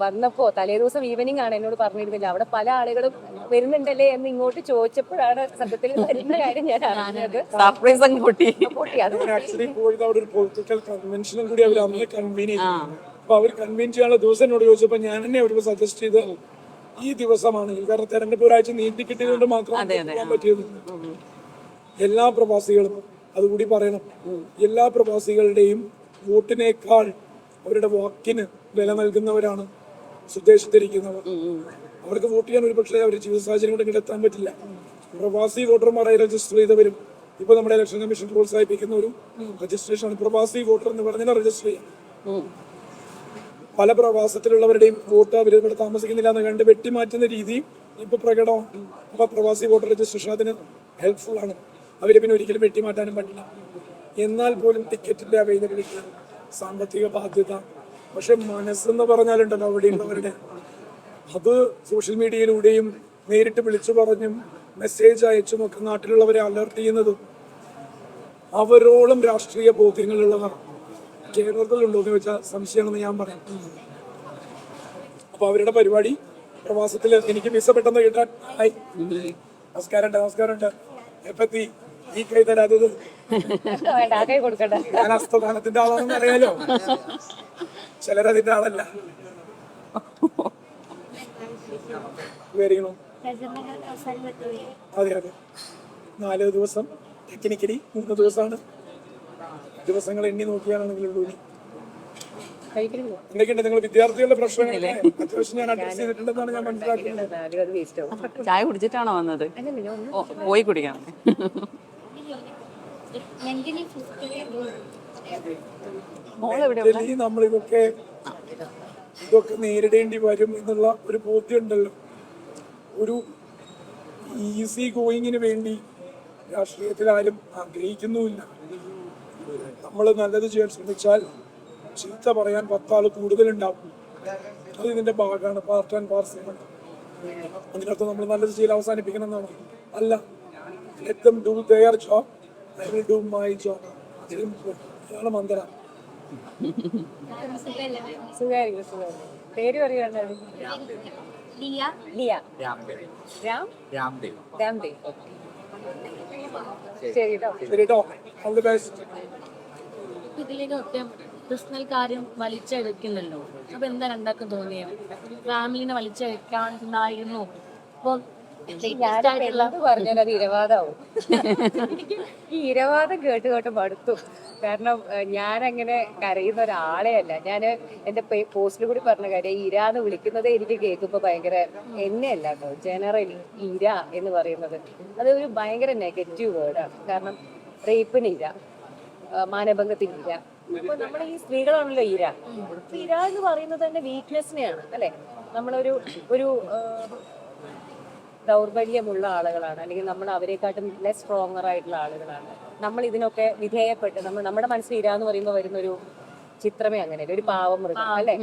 വന്നപ്പോ തലേദിവസം ഈവനിങ് ആണ്, എന്നോട് പറഞ്ഞിരുന്നില്ല. അവിടെ പല ആളുകളും വരുന്നുണ്ടല്ലേ എന്ന് ഇങ്ങോട്ട് ചോദിച്ചപ്പോഴാണ് സത്യത്തിൽ വരുന്ന കാര്യം ഞാൻ അറിഞ്ഞത്. അപ്പൊ അവർ കൺവീൻ ചെയ്യാനുള്ള ദിവസം എന്നോട് ചോദിച്ചപ്പോ ഞാൻ തന്നെ അവർക്ക് സജസ്റ്റ് ചെയ്ത് ഈ ദിവസമാണെങ്കിൽ, കാരണം തെരഞ്ഞെടുപ്പ് ഒരാഴ്ച നീട്ടി കിട്ടിയതുകൊണ്ട് മാത്രം പോകാൻ പറ്റിയത്. എല്ലാ പ്രവാസികളും, അതുകൂടി പറയണം, എല്ലാ പ്രവാസികളുടെയും വോട്ടിനേക്കാൾ അവരുടെ വാക്കിന് വില നൽകുന്നവരാണ് സ്വദേശത്തിരിക്കുന്നവർ. അവർക്ക് വോട്ട് ചെയ്യാൻ ഒരു പക്ഷേ അവരുടെ ജീവിത സാഹചര്യം കൊണ്ട് ഇങ്ങോട്ട് എത്താൻ പറ്റില്ല. പ്രവാസി വോട്ടർമാരായി രജിസ്റ്റർ ചെയ്തവരും ഇപ്പൊ നമ്മുടെ ഇലക്ഷൻ കമ്മീഷൻ പ്രോത്സാഹിപ്പിക്കുന്ന ഒരു രജിസ്ട്രേഷൻ ആണ് പ്രവാസി വോട്ടർ എന്ന് പറഞ്ഞാൽ രജിസ്റ്റർ ചെയ്യാം. പല പ്രവാസത്തിലുള്ളവരുടെയും വോട്ട് അവർ ഇവിടെ താമസിക്കുന്നില്ല എന്ന് കണ്ട് വെട്ടിമാറ്റുന്ന രീതിയും ഇപ്പൊ പ്രകടമാണ്. അപ്പൊ പ്രവാസി വോട്ടർ രജിസ്ട്രേഷൻ അതിന് ഹെൽപ്ഫുൾ ആണ്. അവരെ പിന്നെ ഒരിക്കലും വെട്ടിമാറ്റാനും പറ്റില്ല. എന്നാൽ പോലും ടിക്കറ്റിന്റെ അവൈലബിലിറ്റി, സാമ്പത്തിക ബാധ്യത, പക്ഷെ മനസ്സെന്ന് പറഞ്ഞാലുണ്ടല്ലോ അവിടെയുള്ളവരുടെ, അത് സോഷ്യൽ മീഡിയയിലൂടെയും നേരിട്ട് വിളിച്ചു പറഞ്ഞും മെസ്സേജ് അയച്ചും ഒക്കെ നാട്ടിലുള്ളവരെ അലർട്ട് ചെയ്യുന്നതും അവരോളം രാഷ്ട്രീയ ബോധ്യങ്ങളുള്ളതാണ്. കേരളത്തിലുണ്ടോ എന്ന് ചോദിച്ചാൽ സംശയമാണെന്ന് ഞാൻ പറയാം. അപ്പൊ അവരുടെ പരിപാടി പ്രവാസത്തിൽ എനിക്ക് വിസ പെട്ടെന്ന് കിട്ടാൻ ആയി. നമസ്കാരമുണ്ട് എപ്പത്തി ഈ കൈ തരാത്തത് വേണ്ട, ആ കൈ കൊടുക്കണ്ട. ഞാൻ ഹസ്തദാനത്തിന്റെ ആളാണെന്ന് അറിയാലോ, ചിലരതിന്റെ ആളല്ല. വിവരിക്കണോ? അതെ അതെ, 4 ദിവസം, ടെക്നിക്കലി 3 ദിവസമാണ്. ദിവസങ്ങൾ എണ്ണി നോക്കിയാണെങ്കിലുള്ളൂ. എന്തൊക്കെയുണ്ട് നിങ്ങൾ വിദ്യാർത്ഥികളുടെ പ്രശ്നങ്ങളെ അത്യാവശ്യം ഞാൻ അഡ്രസ് ചെയ്തിട്ടുണ്ടെന്നാണ് ഞാൻ മനസ്സിലാക്കുന്നത്. അത് വേസ്റ്റ് ആവും. ചായ കുടിച്ചിട്ടാണോ വന്നത്? അല്ലല്ലോ, ഓ, പോയി കുടിക്കണം. Mentally നമ്മൾ ഇതൊക്കെ നേരിടേണ്ടി വരും എന്നുള്ള ഒരു ബോധ്യം ഉണ്ടല്ലോ. ഒരു ഈസി ഗോയിങ്ങിന് വേണ്ടി രാഷ്ട്രീയത്തിൽ ആരും ആഗ്രഹിക്കുന്നുമില്ല. നമ്മൾ നല്ലത് ചെയ്യാൻ ശ്രമിച്ചാൽ ചീത്ത പറയാൻ 10 ആൾ കൂടുതലുണ്ടാവും. അത് ഇതിന്റെ ഭാഗമാണ്, പാർട്ട് ആൻഡ് പാർസലാണ്. അതിനർത്ഥം നമ്മൾ നല്ലത് ചെയ്യൽ അവസാനിപ്പിക്കണം എന്നാണ്. അല്ല, let them do their job, I will do my job. അതാണ് മന്ദര. സുഖമായിരിക്കും. പേര് പറയുകയാണ് ലിയ രാംദേവ്. ശരി കേട്ടോ, ഓൾ ദി ബെസ്റ്റ്. ഇതിലേക്ക് പേഴ്സണൽ കാര്യം വലിച്ചെടുക്കില്ലല്ലോ. അപ്പൊ എന്താ രണ്ടാക്കും തോന്നിയത്? ഫാമിലിനെ വലിച്ചെടുക്കാണ്ടായിരുന്നു. അപ്പൊ എന്ത് പറഞ്ഞാൽ അത് ഇരവാദമാവും. ഈ ഇരവാദം കേട്ട് മടുത്തു. കാരണം ഞാനങ്ങനെ കരയുന്ന ഒരാളെ അല്ല. ഞാൻ എൻ്റെ പോസ്റ്റിൽ കൂടി പറഞ്ഞ കാര്യം, ഇരാന്ന് വിളിക്കുന്നത് എനിക്ക് കേൾക്കുമ്പോൾ ഭയങ്കര എന്നെയല്ല കേട്ടോ, ജനറലി ഇര എന്ന് പറയുന്നത് അതൊരു ഭയങ്കര നെഗറ്റീവ് വേർഡാണ്. കാരണം റേപ്പിന് ഇര, മാനഭംഗത്തിന് ഇര. അപ്പൊ നമ്മൾ ഈ സ്ത്രീകളാണല്ലോ ഇര. ഇര എന്ന് പറയുന്നത് തന്നെ വീക്ക്നെസ്സിനെയാണ് അല്ലെ. നമ്മളൊരു ദൗർബല്യമുള്ള ആളുകളാണ്, അല്ലെങ്കിൽ നമ്മൾ അവരെക്കാട്ടും ലെസ് സ്ട്രോങ്ങർ ആയിട്ടുള്ള ആളുകളാണ്. നമ്മൾ ഇതിനൊക്കെ വിധേയപ്പെട്ട് നമ്മുടെ മനസ്സിൽ ഇര എന്ന് പറയുമ്പോൾ വരുന്നൊരു ചിത്രമേ അങ്ങനെയല്ല, ഒരു പാവം മൃഗം അല്ലെ.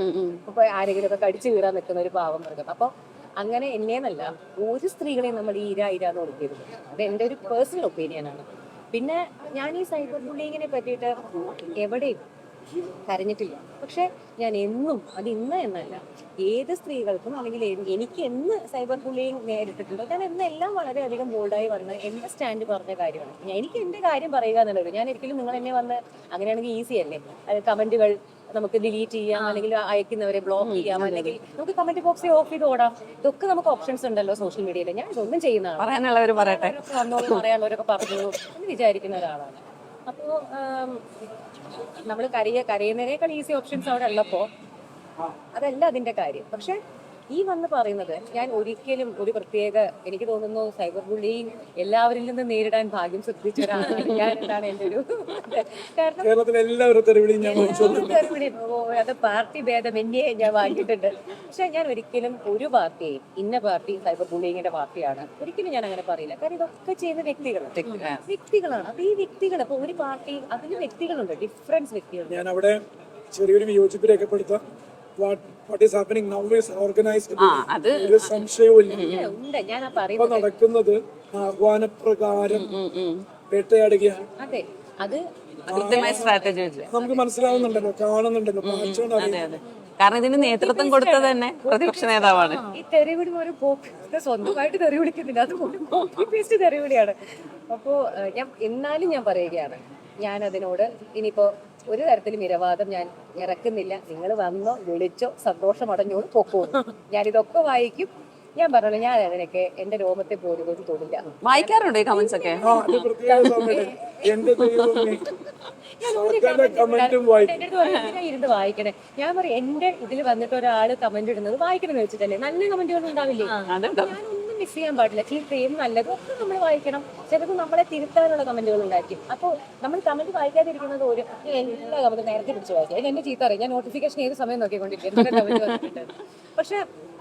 ഇപ്പൊ ആരെങ്കിലും ഒക്കെ കടിച്ചു കീറാൻ നിൽക്കുന്ന ഒരു പാവം മൃഗം. അപ്പൊ അങ്ങനെ എന്നെന്നല്ല ഒരു സ്ത്രീകളെയും നമ്മൾ ഈ ഇര എന്ന് കൊടുക്കരുത്. അത് എൻ്റെ ഒരു പേഴ്സണൽ ഒപ്പീനിയനാണ്. പിന്നെ ഞാൻ ഈ സൈബർ ബുള്ളിങ്ങിനെ പറ്റിയിട്ട് എവിടെയും കരഞ്ഞിട്ടില്ല. പക്ഷെ ഞാൻ എന്നും, അത് ഇന്ന് എന്നല്ല, ഏത് സ്ത്രീകൾക്കും അല്ലെങ്കിൽ എനിക്ക് എന്ന് സൈബർ ബുള്ളിങ് നേരിട്ടിട്ടുണ്ടോ, ഞാൻ എന്നെല്ലാം വളരെയധികം ബോൾഡായി വന്ന് എന്റെ സ്റ്റാൻഡ് പറഞ്ഞ കാര്യമാണ്. എനിക്ക് എന്റെ കാര്യം പറയുക എന്നുള്ളത്. ഞാൻ ഒരിക്കലും നിങ്ങൾ എന്നെ വന്ന്, അങ്ങനെയാണെങ്കിൽ ഈസി അല്ലേ, കമന്റുകൾ നമുക്ക് ഡിലീറ്റ് ചെയ്യാം, അല്ലെങ്കിൽ അയക്കുന്നവരെ ബ്ലോക്ക് ചെയ്യാം, അല്ലെങ്കിൽ നമുക്ക് കമന്റ് ബോക്സിൽ ഓഫ് ചെയ്ത് ഓടാം. ഇതൊക്കെ നമുക്ക് ഓപ്ഷൻസ് ഉണ്ടല്ലോ സോഷ്യൽ മീഡിയയിൽ. ഞാൻ ഇതൊന്നും ചെയ്യുന്നതാണ്. പറയാനുള്ളവർ പറയട്ടെ, പറയാനുള്ളവരൊക്കെ പറഞ്ഞു എന്ന് വിചാരിക്കുന്ന ഒരാളാണ്. അപ്പോൾ നമ്മൾ കരയുന്നതിനേക്കാൾ ഈസി ഓപ്ഷൻസ് അവിടെ ഉള്ളപ്പോൾ അതല്ല അതിന്റെ കാര്യം. പക്ഷെ ഈ വന്ന് പറയുന്നത്, ഞാൻ ഒരിക്കലും ഒരു പ്രത്യേക, എനിക്ക് തോന്നുന്നു സൈബർ ബുള്ളിങ് എല്ലാവരിൽ നിന്നും നേരിടാൻ ഭാഗ്യം ശ്രദ്ധിച്ച ഒരാളാണ് ഞാൻ. എന്താണ് എൻ്റെ ഒരു കാരണം, അത് പാർട്ടി ഭേദമന്യേ ഞാൻ വാങ്ങിയിട്ടുണ്ട്. പക്ഷെ ഞാൻ ഒരിക്കലും ഒരു പാർട്ടിയെയും ഇന്ന പാർട്ടി സൈബർ ബുള്ളിങ്ങിന്റെ പാർട്ടിയാണ് ഒരിക്കലും ഞാൻ അങ്ങനെ പറയില്ല. കാരണം ഇതൊക്കെ ചെയ്യുന്ന വ്യക്തികളാണ്. അപ്പൊ ഈ വ്യക്തികൾ, ഇപ്പൊ ഒരു പാർട്ടി, അതിന് വ്യക്തികളുണ്ട്, ഡിഫറൻസ് വ്യക്തികൾ. ഞാൻ അവിടെ ചെറിയൊരു വിയോജിപ്പ് രേഖപ്പെടുത്താം. What is happening now is organized. ഒരു സംശയവുമില്ല. ഇപ്പൊ നടക്കുന്നത് ആഹ്വാനപ്രകാരം വേട്ടയാടുകയാണ്. അതെ, അത് നമുക്ക് മനസ്സിലാവുന്നുണ്ടല്ലോ, കാണുന്നുണ്ടല്ലോ. കാരണം ഇതിന് നേതൃത്വം കൊടുത്തത് തന്നെ പ്രതിപക്ഷ നേതാവാണ്. ഈ തെറിവിളി ഒരു സ്വന്തമായിട്ട് തെറി വിളിക്കുന്നില്ല, അത് കോപ്പി പേസ്റ്റ് തെറിവിളിയാണ്. അപ്പോ എന്നാലും ഞാൻ പറയുകയാണ്, ഞാൻ അതിനോട് ഇനിയിപ്പോ ഒരു തരത്തിലും ഇരവാദം ഞാൻ ഇറക്കുന്നില്ല. നിങ്ങൾ വന്നോ, വിളിച്ചോ, സന്തോഷം അടഞ്ഞോട് പൊക്കോ. ഞാനിതൊക്കെ വായിക്കും. ഞാൻ പറഞ്ഞല്ലോ, ഞാൻ അതിനൊക്കെ എന്റെ രോമത്തെ പോലും ഒരു തൊടില്ല. വായിക്കാറുണ്ടോ ഈ കമന്റ്സ് ഒക്കെ? ഇരുന്ന് വായിക്കണേ. ഞാൻ പറയും, എന്റെ ഇതിൽ വന്നിട്ട് ഒരാള് കമന്റ് ഇടുന്നത് വായിക്കണമെന്ന് വെച്ചിട്ടല്ലേ. നല്ല കമന്റുകൾ ഉണ്ടാവില്ലേ? ഞാനൊന്നും മിസ് ചെയ്യാൻ പാടില്ല. ചീത്തയും നല്ലതും ഒക്കെ നമ്മൾ വായിക്കണം. ചിലത് നമ്മളെ തിരുത്താനുള്ള കമന്റുകൾ ഉണ്ടായിരിക്കും. അപ്പോൾ നമ്മൾ കമന്റ് വായിക്കാതിരിക്കുന്നത് എല്ലാ കമന്റും നേരത്തെ പിടിച്ച് വായിക്കാം. അതിന് എന്റെ ചീത്ത അറിയാം. ഞാൻ നോട്ടിഫിക്കേഷൻ ഏത് സമയം നോക്കിക്കൊണ്ടിരിക്കും. പക്ഷെ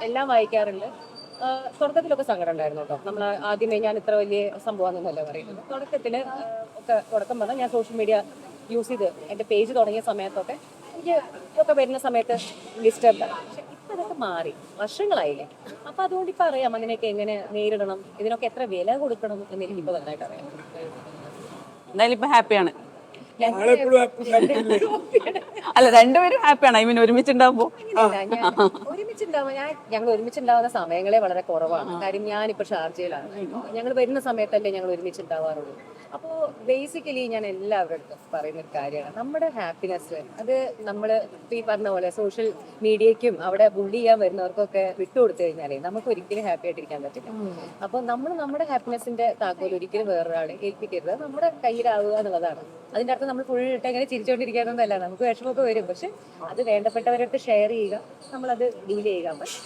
എല്ലാം വായിക്കാറുണ്ട്. തുടക്കത്തിലൊക്കെ സങ്കടം ഉണ്ടായിരുന്നു കേട്ടോ. നമ്മൾ ആദ്യമേ ഞാൻ ഇത്ര വലിയ സംഭവമാണെന്നല്ല പറയുന്നത്. തുടക്കത്തിൽ ഒക്കെ തുടക്കം പറഞ്ഞാൽ ഞാൻ സോഷ്യൽ മീഡിയ യൂസ് ചെയ്ത് എൻ്റെ പേജ് തുടങ്ങിയ സമയത്തൊക്കെ എനിക്ക് ഒക്കെ വരുന്ന സമയത്ത് ഡിസ്റ്റർബ്. പക്ഷെ ഇപ്പം അതൊക്കെ മാറി, വർഷങ്ങളായില്ലേ. അപ്പം അതുകൊണ്ട് ഇപ്പം അറിയാം അങ്ങനെയൊക്കെ എങ്ങനെ നേരിടണം, ഇതിനൊക്കെ എത്ര വില കൊടുക്കണം എന്ന് എനിക്കിപ്പോൾ നന്നായിട്ട് അറിയാം. എന്തായാലും ഇപ്പൊ ഹാപ്പിയാണ്. ആളെപ്പോഴും അല്ല, രണ്ടുപേരും ഹാപ്പിയാണ്. ഐ മീൻ ഒരുമിച്ചുണ്ടാവുമ്പോ ഞങ്ങൾ ഒരുമിച്ചുണ്ടാവുന്ന സമയങ്ങളെ വളരെ കുറവാണ്. കാര്യം ഞാനിപ്പോ ഷാർജയിലാണ്. ഞങ്ങൾ വരുന്ന സമയത്തല്ലേ ഞങ്ങൾ ഒരുമിച്ചുണ്ടാവാറുള്ളൂ. അപ്പോൾ ബേസിക്കലി ഞാൻ എല്ലാവരുടെ അടുത്തും പറയുന്ന ഒരു കാര്യമാണ്, നമ്മുടെ ഹാപ്പിനെസ് അത് നമ്മൾ ഈ പറഞ്ഞ പോലെ സോഷ്യൽ മീഡിയയ്ക്കും അവിടെ ബുള്ളി ചെയ്യാൻ വരുന്നവർക്കൊക്കെ വിട്ടുകൊടുത്തു കഴിഞ്ഞാലേ നമുക്ക് ഒരിക്കലും ഹാപ്പി ആയിട്ടിരിക്കാൻ പറ്റില്ല. അപ്പോൾ നമ്മൾ നമ്മുടെ ഹാപ്പിനെസിന്റെ താക്കോൽ ഒരിക്കലും വേറൊരാളെ ഏൽപ്പിക്കരുത്, നമ്മുടെ കയ്യിലാവുക എന്നുള്ളതാണ്. അതിൻ്റെ അർത്ഥം നമ്മൾ ഫുൾ ഇട്ട് എങ്ങനെ ചിരിച്ചുകൊണ്ടിരിക്കാനൊന്നല്ല. നമുക്ക് വിഷമമൊക്കെ വരും, പക്ഷെ അത് വേണ്ടപ്പെട്ടവരടുത്ത് ഷെയർ ചെയ്യുക, നമ്മളത് ഡീൽ ചെയ്യുക. പക്ഷെ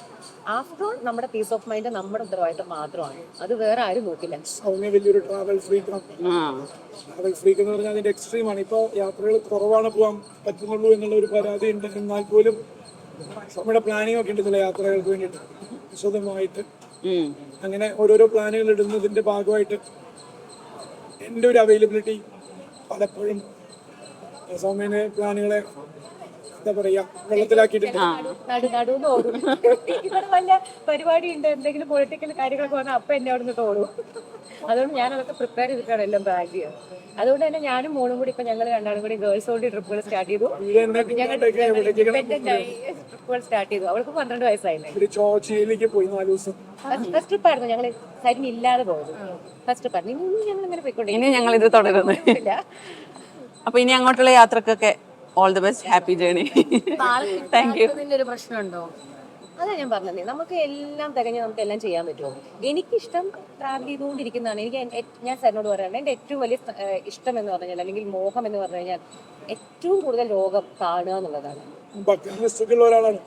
ആഫ്റ്റർ ഓൾ നമ്മുടെ പീസ് ഓഫ് മൈൻഡ് നമ്മുടെ ഉത്തരവാദിത്തം മാത്രമാണ്, അത് വേറെ ആരും നോക്കില്ല. സൗമ്യ വലിയൊരു ട്രാവൽ ഫ്രീക്കാണ്. ട്രാവൽ ഫ്രീക്ക് എന്ന് പറഞ്ഞാൽ അതിന്റെ എക്സ്ട്രീമാണ്. ഇപ്പോൾ യാത്രകൾ കുറവാണ് പോകാൻ പറ്റുന്നുള്ളൂ എന്നുള്ള ഒരു പരാതി ഉണ്ട്. എന്നാൽ പോലും നമ്മുടെ പ്ലാനിങ് ഒക്കെ ഉണ്ട് ചില യാത്രകൾക്ക് വേണ്ടിയിട്ട് വിശദമായിട്ട്. അങ്ങനെ ഓരോരോ പ്ലാനുകൾ ഇടുന്നതിന്റെ ഭാഗമായിട്ട് എൻ്റെ ഒരു അവൈലബിലിറ്റി പലപ്പോഴും സൗമ്യനെ പ്ലാനുകളെ എന്താ പറയാ വെള്ളത്തിലാക്കിയിട്ടുണ്ട്. നടുന്ന് ഓടും. ഇവിടെ വല്ല പരിപാടി ഉണ്ട്, എന്തെങ്കിലും പൊളിറ്റിക്കൽ കാര്യങ്ങളൊക്കെ പറഞ്ഞാൽ അപ്പൊ എന്നെ അവിടെ നിന്ന് ഓടും. അതുകൊണ്ട് ഞാൻ അതൊക്കെ പ്രിപ്പയർ ചെയ്തിട്ടാണ് എല്ലാം ബാഗ് ചെയ്യുക. അതുകൊണ്ട് തന്നെ ഞാനും മോളും കൂടി ഇപ്പൊ ഞങ്ങൾ രണ്ടാളും കൂടി ഗേൾസ് ഓൺലി ട്രിപ്പുകൾ സ്റ്റാർട്ട് ചെയ്തു. ട്രിപ്പുകൾ സ്റ്റാർട്ട് ചെയ്തു. അവൾക്ക് 12 വയസ്സായില്ലേ. ചോച്ചിയിലേക്ക് പോയി 4 ദിവസം. ഫസ്റ്റ് ട്രിപ്പായിരുന്നു ഞങ്ങൾ സൈഡിന് ഇല്ലാതെ പോയത്. ഫസ്റ്റ് ട്രിപ്പായിരുന്നു. ഇനി ഞങ്ങൾ ഇങ്ങനെ പോയിക്കൊണ്ടിരിക്കും. ഇനി ഞങ്ങൾ ഇത് തുടരുന്നു. അപ്പൊ ഇനി അങ്ങോട്ടുള്ള യാത്രക്കൊക്കെ all the best, happy journey. Thank you. ഒരു പ്രശ്നമുണ്ടോ? അതാ ഞാൻ പറഞ്ഞത്, നമുക്ക് എല്ലാം തികഞ്ഞ് നമുക്ക് എല്ലാം ചെയ്യാൻ പറ്റുമോ? എനിക്കിഷ്ടം ട്രാവൽ ചെയ്തുകൊണ്ടിരിക്കുന്നതാണ്. ഞാൻ സാറിനോട് പറയാറുണ്ട്, എൻ്റെ ഏറ്റവും വലിയ ഇഷ്ടം എന്ന് പറഞ്ഞാൽ, അല്ലെങ്കിൽ മോഹം എന്ന് പറഞ്ഞു കഴിഞ്ഞാൽ, ഏറ്റവും കൂടുതൽ ലോകം കാണുക എന്നുള്ളതാണ്. ബക്കറ്റ് ലിസ്റ്റിലുള്ള ഒരാളാണ്.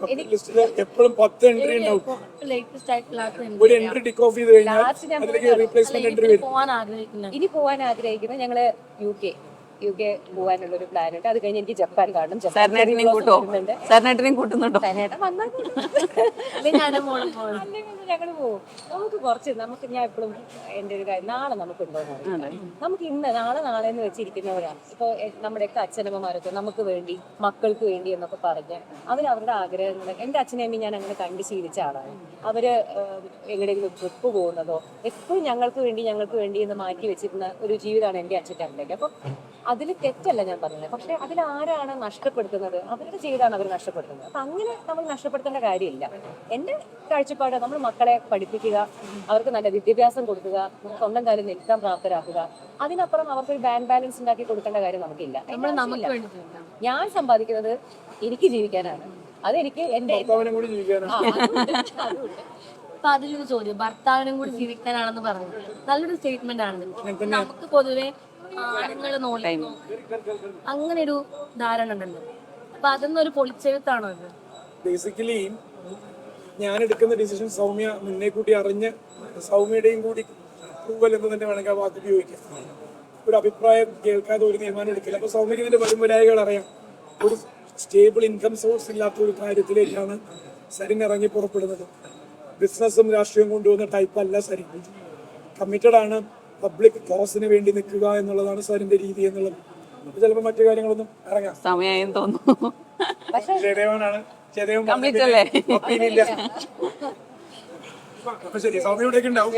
ബക്കറ്റ് ലിസ്റ്റിൽ എപ്പോഴും 10 എൻട്രി ഉണ്ടാവും. ലേറ്റസ്റ്റ് ആയിട്ടുള്ള ഒരു എൻട്രി ടിക്ക് ഓഫ് ചെയ്ത് കഴിഞ്ഞാൽ അതിലേക്ക് റീപ്ലേസ്മെന്റ് എൻട്രി വരും. പോകാൻ ആഗ്രഹിക്കുന്നത്, ഇനി പോകാൻ ആഗ്രഹിക്കുന്നത് ഞങ്ങള് യു കെ പോകാനുള്ള ഒരു പ്ലാൻ ഉണ്ട്. അത് കഴിഞ്ഞ് എനിക്ക് ജപ്പാൻ കാണണം. സാറിനേട്ടനെയും കൂട്ടുന്നുണ്ടോ? സാറിനേട്ടൻ വന്നാൽ ഞങ്ങൾ പോകും. നമുക്ക് ഞാൻ എപ്പോഴും എൻ്റെ ഒരു കാര്യം, നാളെ നമുക്കുണ്ടോ നമുക്ക് ഇന്ന് നാളെ എന്ന് വെച്ചിരിക്കുന്നവരാണ്. ഇപ്പോൾ നമ്മുടെയൊക്കെ അച്ഛനമ്മമാരൊക്കെ നമുക്ക് വേണ്ടി, മക്കൾക്ക് വേണ്ടി എന്നൊക്കെ പറഞ്ഞ് അവരുടെ ആഗ്രഹങ്ങൾ, എൻ്റെ അച്ഛനമ്മയും ഞാൻ അങ്ങനെ കണ്ട് ശീലിച്ച ആളാണ്. അവര് എവിടെയെങ്കിലും ട്രിപ്പ് പോകുന്നതോ എപ്പോഴും ഞങ്ങൾക്ക് വേണ്ടി എന്ന് മാറ്റി വെച്ചിരുന്ന ഒരു ജീവിതമാണ് എൻ്റെ അച്ഛൻ്റെ അമ്മയ്ക്ക്. അപ്പം അതിൽ തെറ്റല്ല ഞാൻ പറഞ്ഞത്, പക്ഷെ അതിൽ ആരാണ് നഷ്ടപ്പെടുത്തുന്നത്? അവരുടെ ജീവിതമാണ് അവർ നഷ്ടപ്പെടുത്തുന്നത്. അപ്പം അങ്ങനെ നമ്മൾ നഷ്ടപ്പെടുത്തേണ്ട കാര്യമില്ല. എൻ്റെ കാഴ്ചപ്പാട്, നമ്മൾ മക്കളെ പഠിപ്പിക്കുക, അവർക്ക് നല്ല വിദ്യാഭ്യാസം കൊടുക്കുക, സ്വന്തം കാര്യം നിൽക്കാൻ പ്രാപ്തരാക്കുക. അതിനപ്പുറം അവർക്കൊരു ബാലൻസ് ഉണ്ടാക്കി കൊടുക്കേണ്ട കാര്യം നമുക്കില്ല. ഞാൻ സമ്പാദിക്കുന്നത് എനിക്ക് ജീവിക്കാനാണ്. അതെനിക്ക് എൻ്റെ അപ്പൊ അതിലൊരു ചോദ്യം, ഭർത്താവിനും കൂടി ജീവിക്കാനാണെന്ന് പറഞ്ഞു, നല്ലൊരു സ്റ്റേറ്റ്മെന്റ് ആണ്. നമുക്ക് പൊതുവെ ആണുങ്ങള് നോക്കുന്നു അങ്ങനെ ഒരു ധാരണ ഉണ്ടല്ലോ. അപ്പൊ അതൊന്നൊരു പൊളിച്ചെഴുത്താണോ ഇത്? ബേസിക്കലി ഞാൻ എടുക്കുന്ന ഡിസിഷൻ സൗമ്യ മുന്നേ കൂട്ടി അറിഞ്ഞ് സൗമ്യയുടെയും കൂടി അപ്രൂവൽ എന്ന് തന്നെ വേണമെങ്കിൽ ആ വാക്ക് ഉപയോഗിക്കാം. ഒരു അഭിപ്രായം കേൾക്കാതെ ഒരു തീരുമാനം എടുക്കില്ല. അപ്പൊ സൗമ്യക്ക് ഇതിന്റെ വരുമുരായികൾ അറിയാം. ഒരു സ്റ്റേബിൾ ഇൻകം സോഴ്സ് ഇല്ലാത്ത ഒരു കാര്യത്തിലേക്കാണ് സരിൻ ഇറങ്ങി പുറപ്പെടുന്നത്. ബിസിനസ്സും രാഷ്ട്രീയവും കൊണ്ടുവന്ന ടൈപ്പ് അല്ല സരിൻ. കമ്മിറ്റഡ് ആണ്. പബ്ലിക് കോസിന് വേണ്ടി നിൽക്കുക എന്നുള്ളതാണ് സരിന്റെ രീതി എന്നുള്ളത്. ചിലപ്പോൾ മറ്റു കാര്യങ്ങളൊന്നും ഇറങ്ങാം. സമയം തോന്നുന്നു. ജയദേവനാണ്. ജയദേവൻ കംപ്ലീറ്റ് അല്ലേ? അപ്പൊ ശരി, സൗമ്യ ഇവിടേക്ക് ഉണ്ടാവും.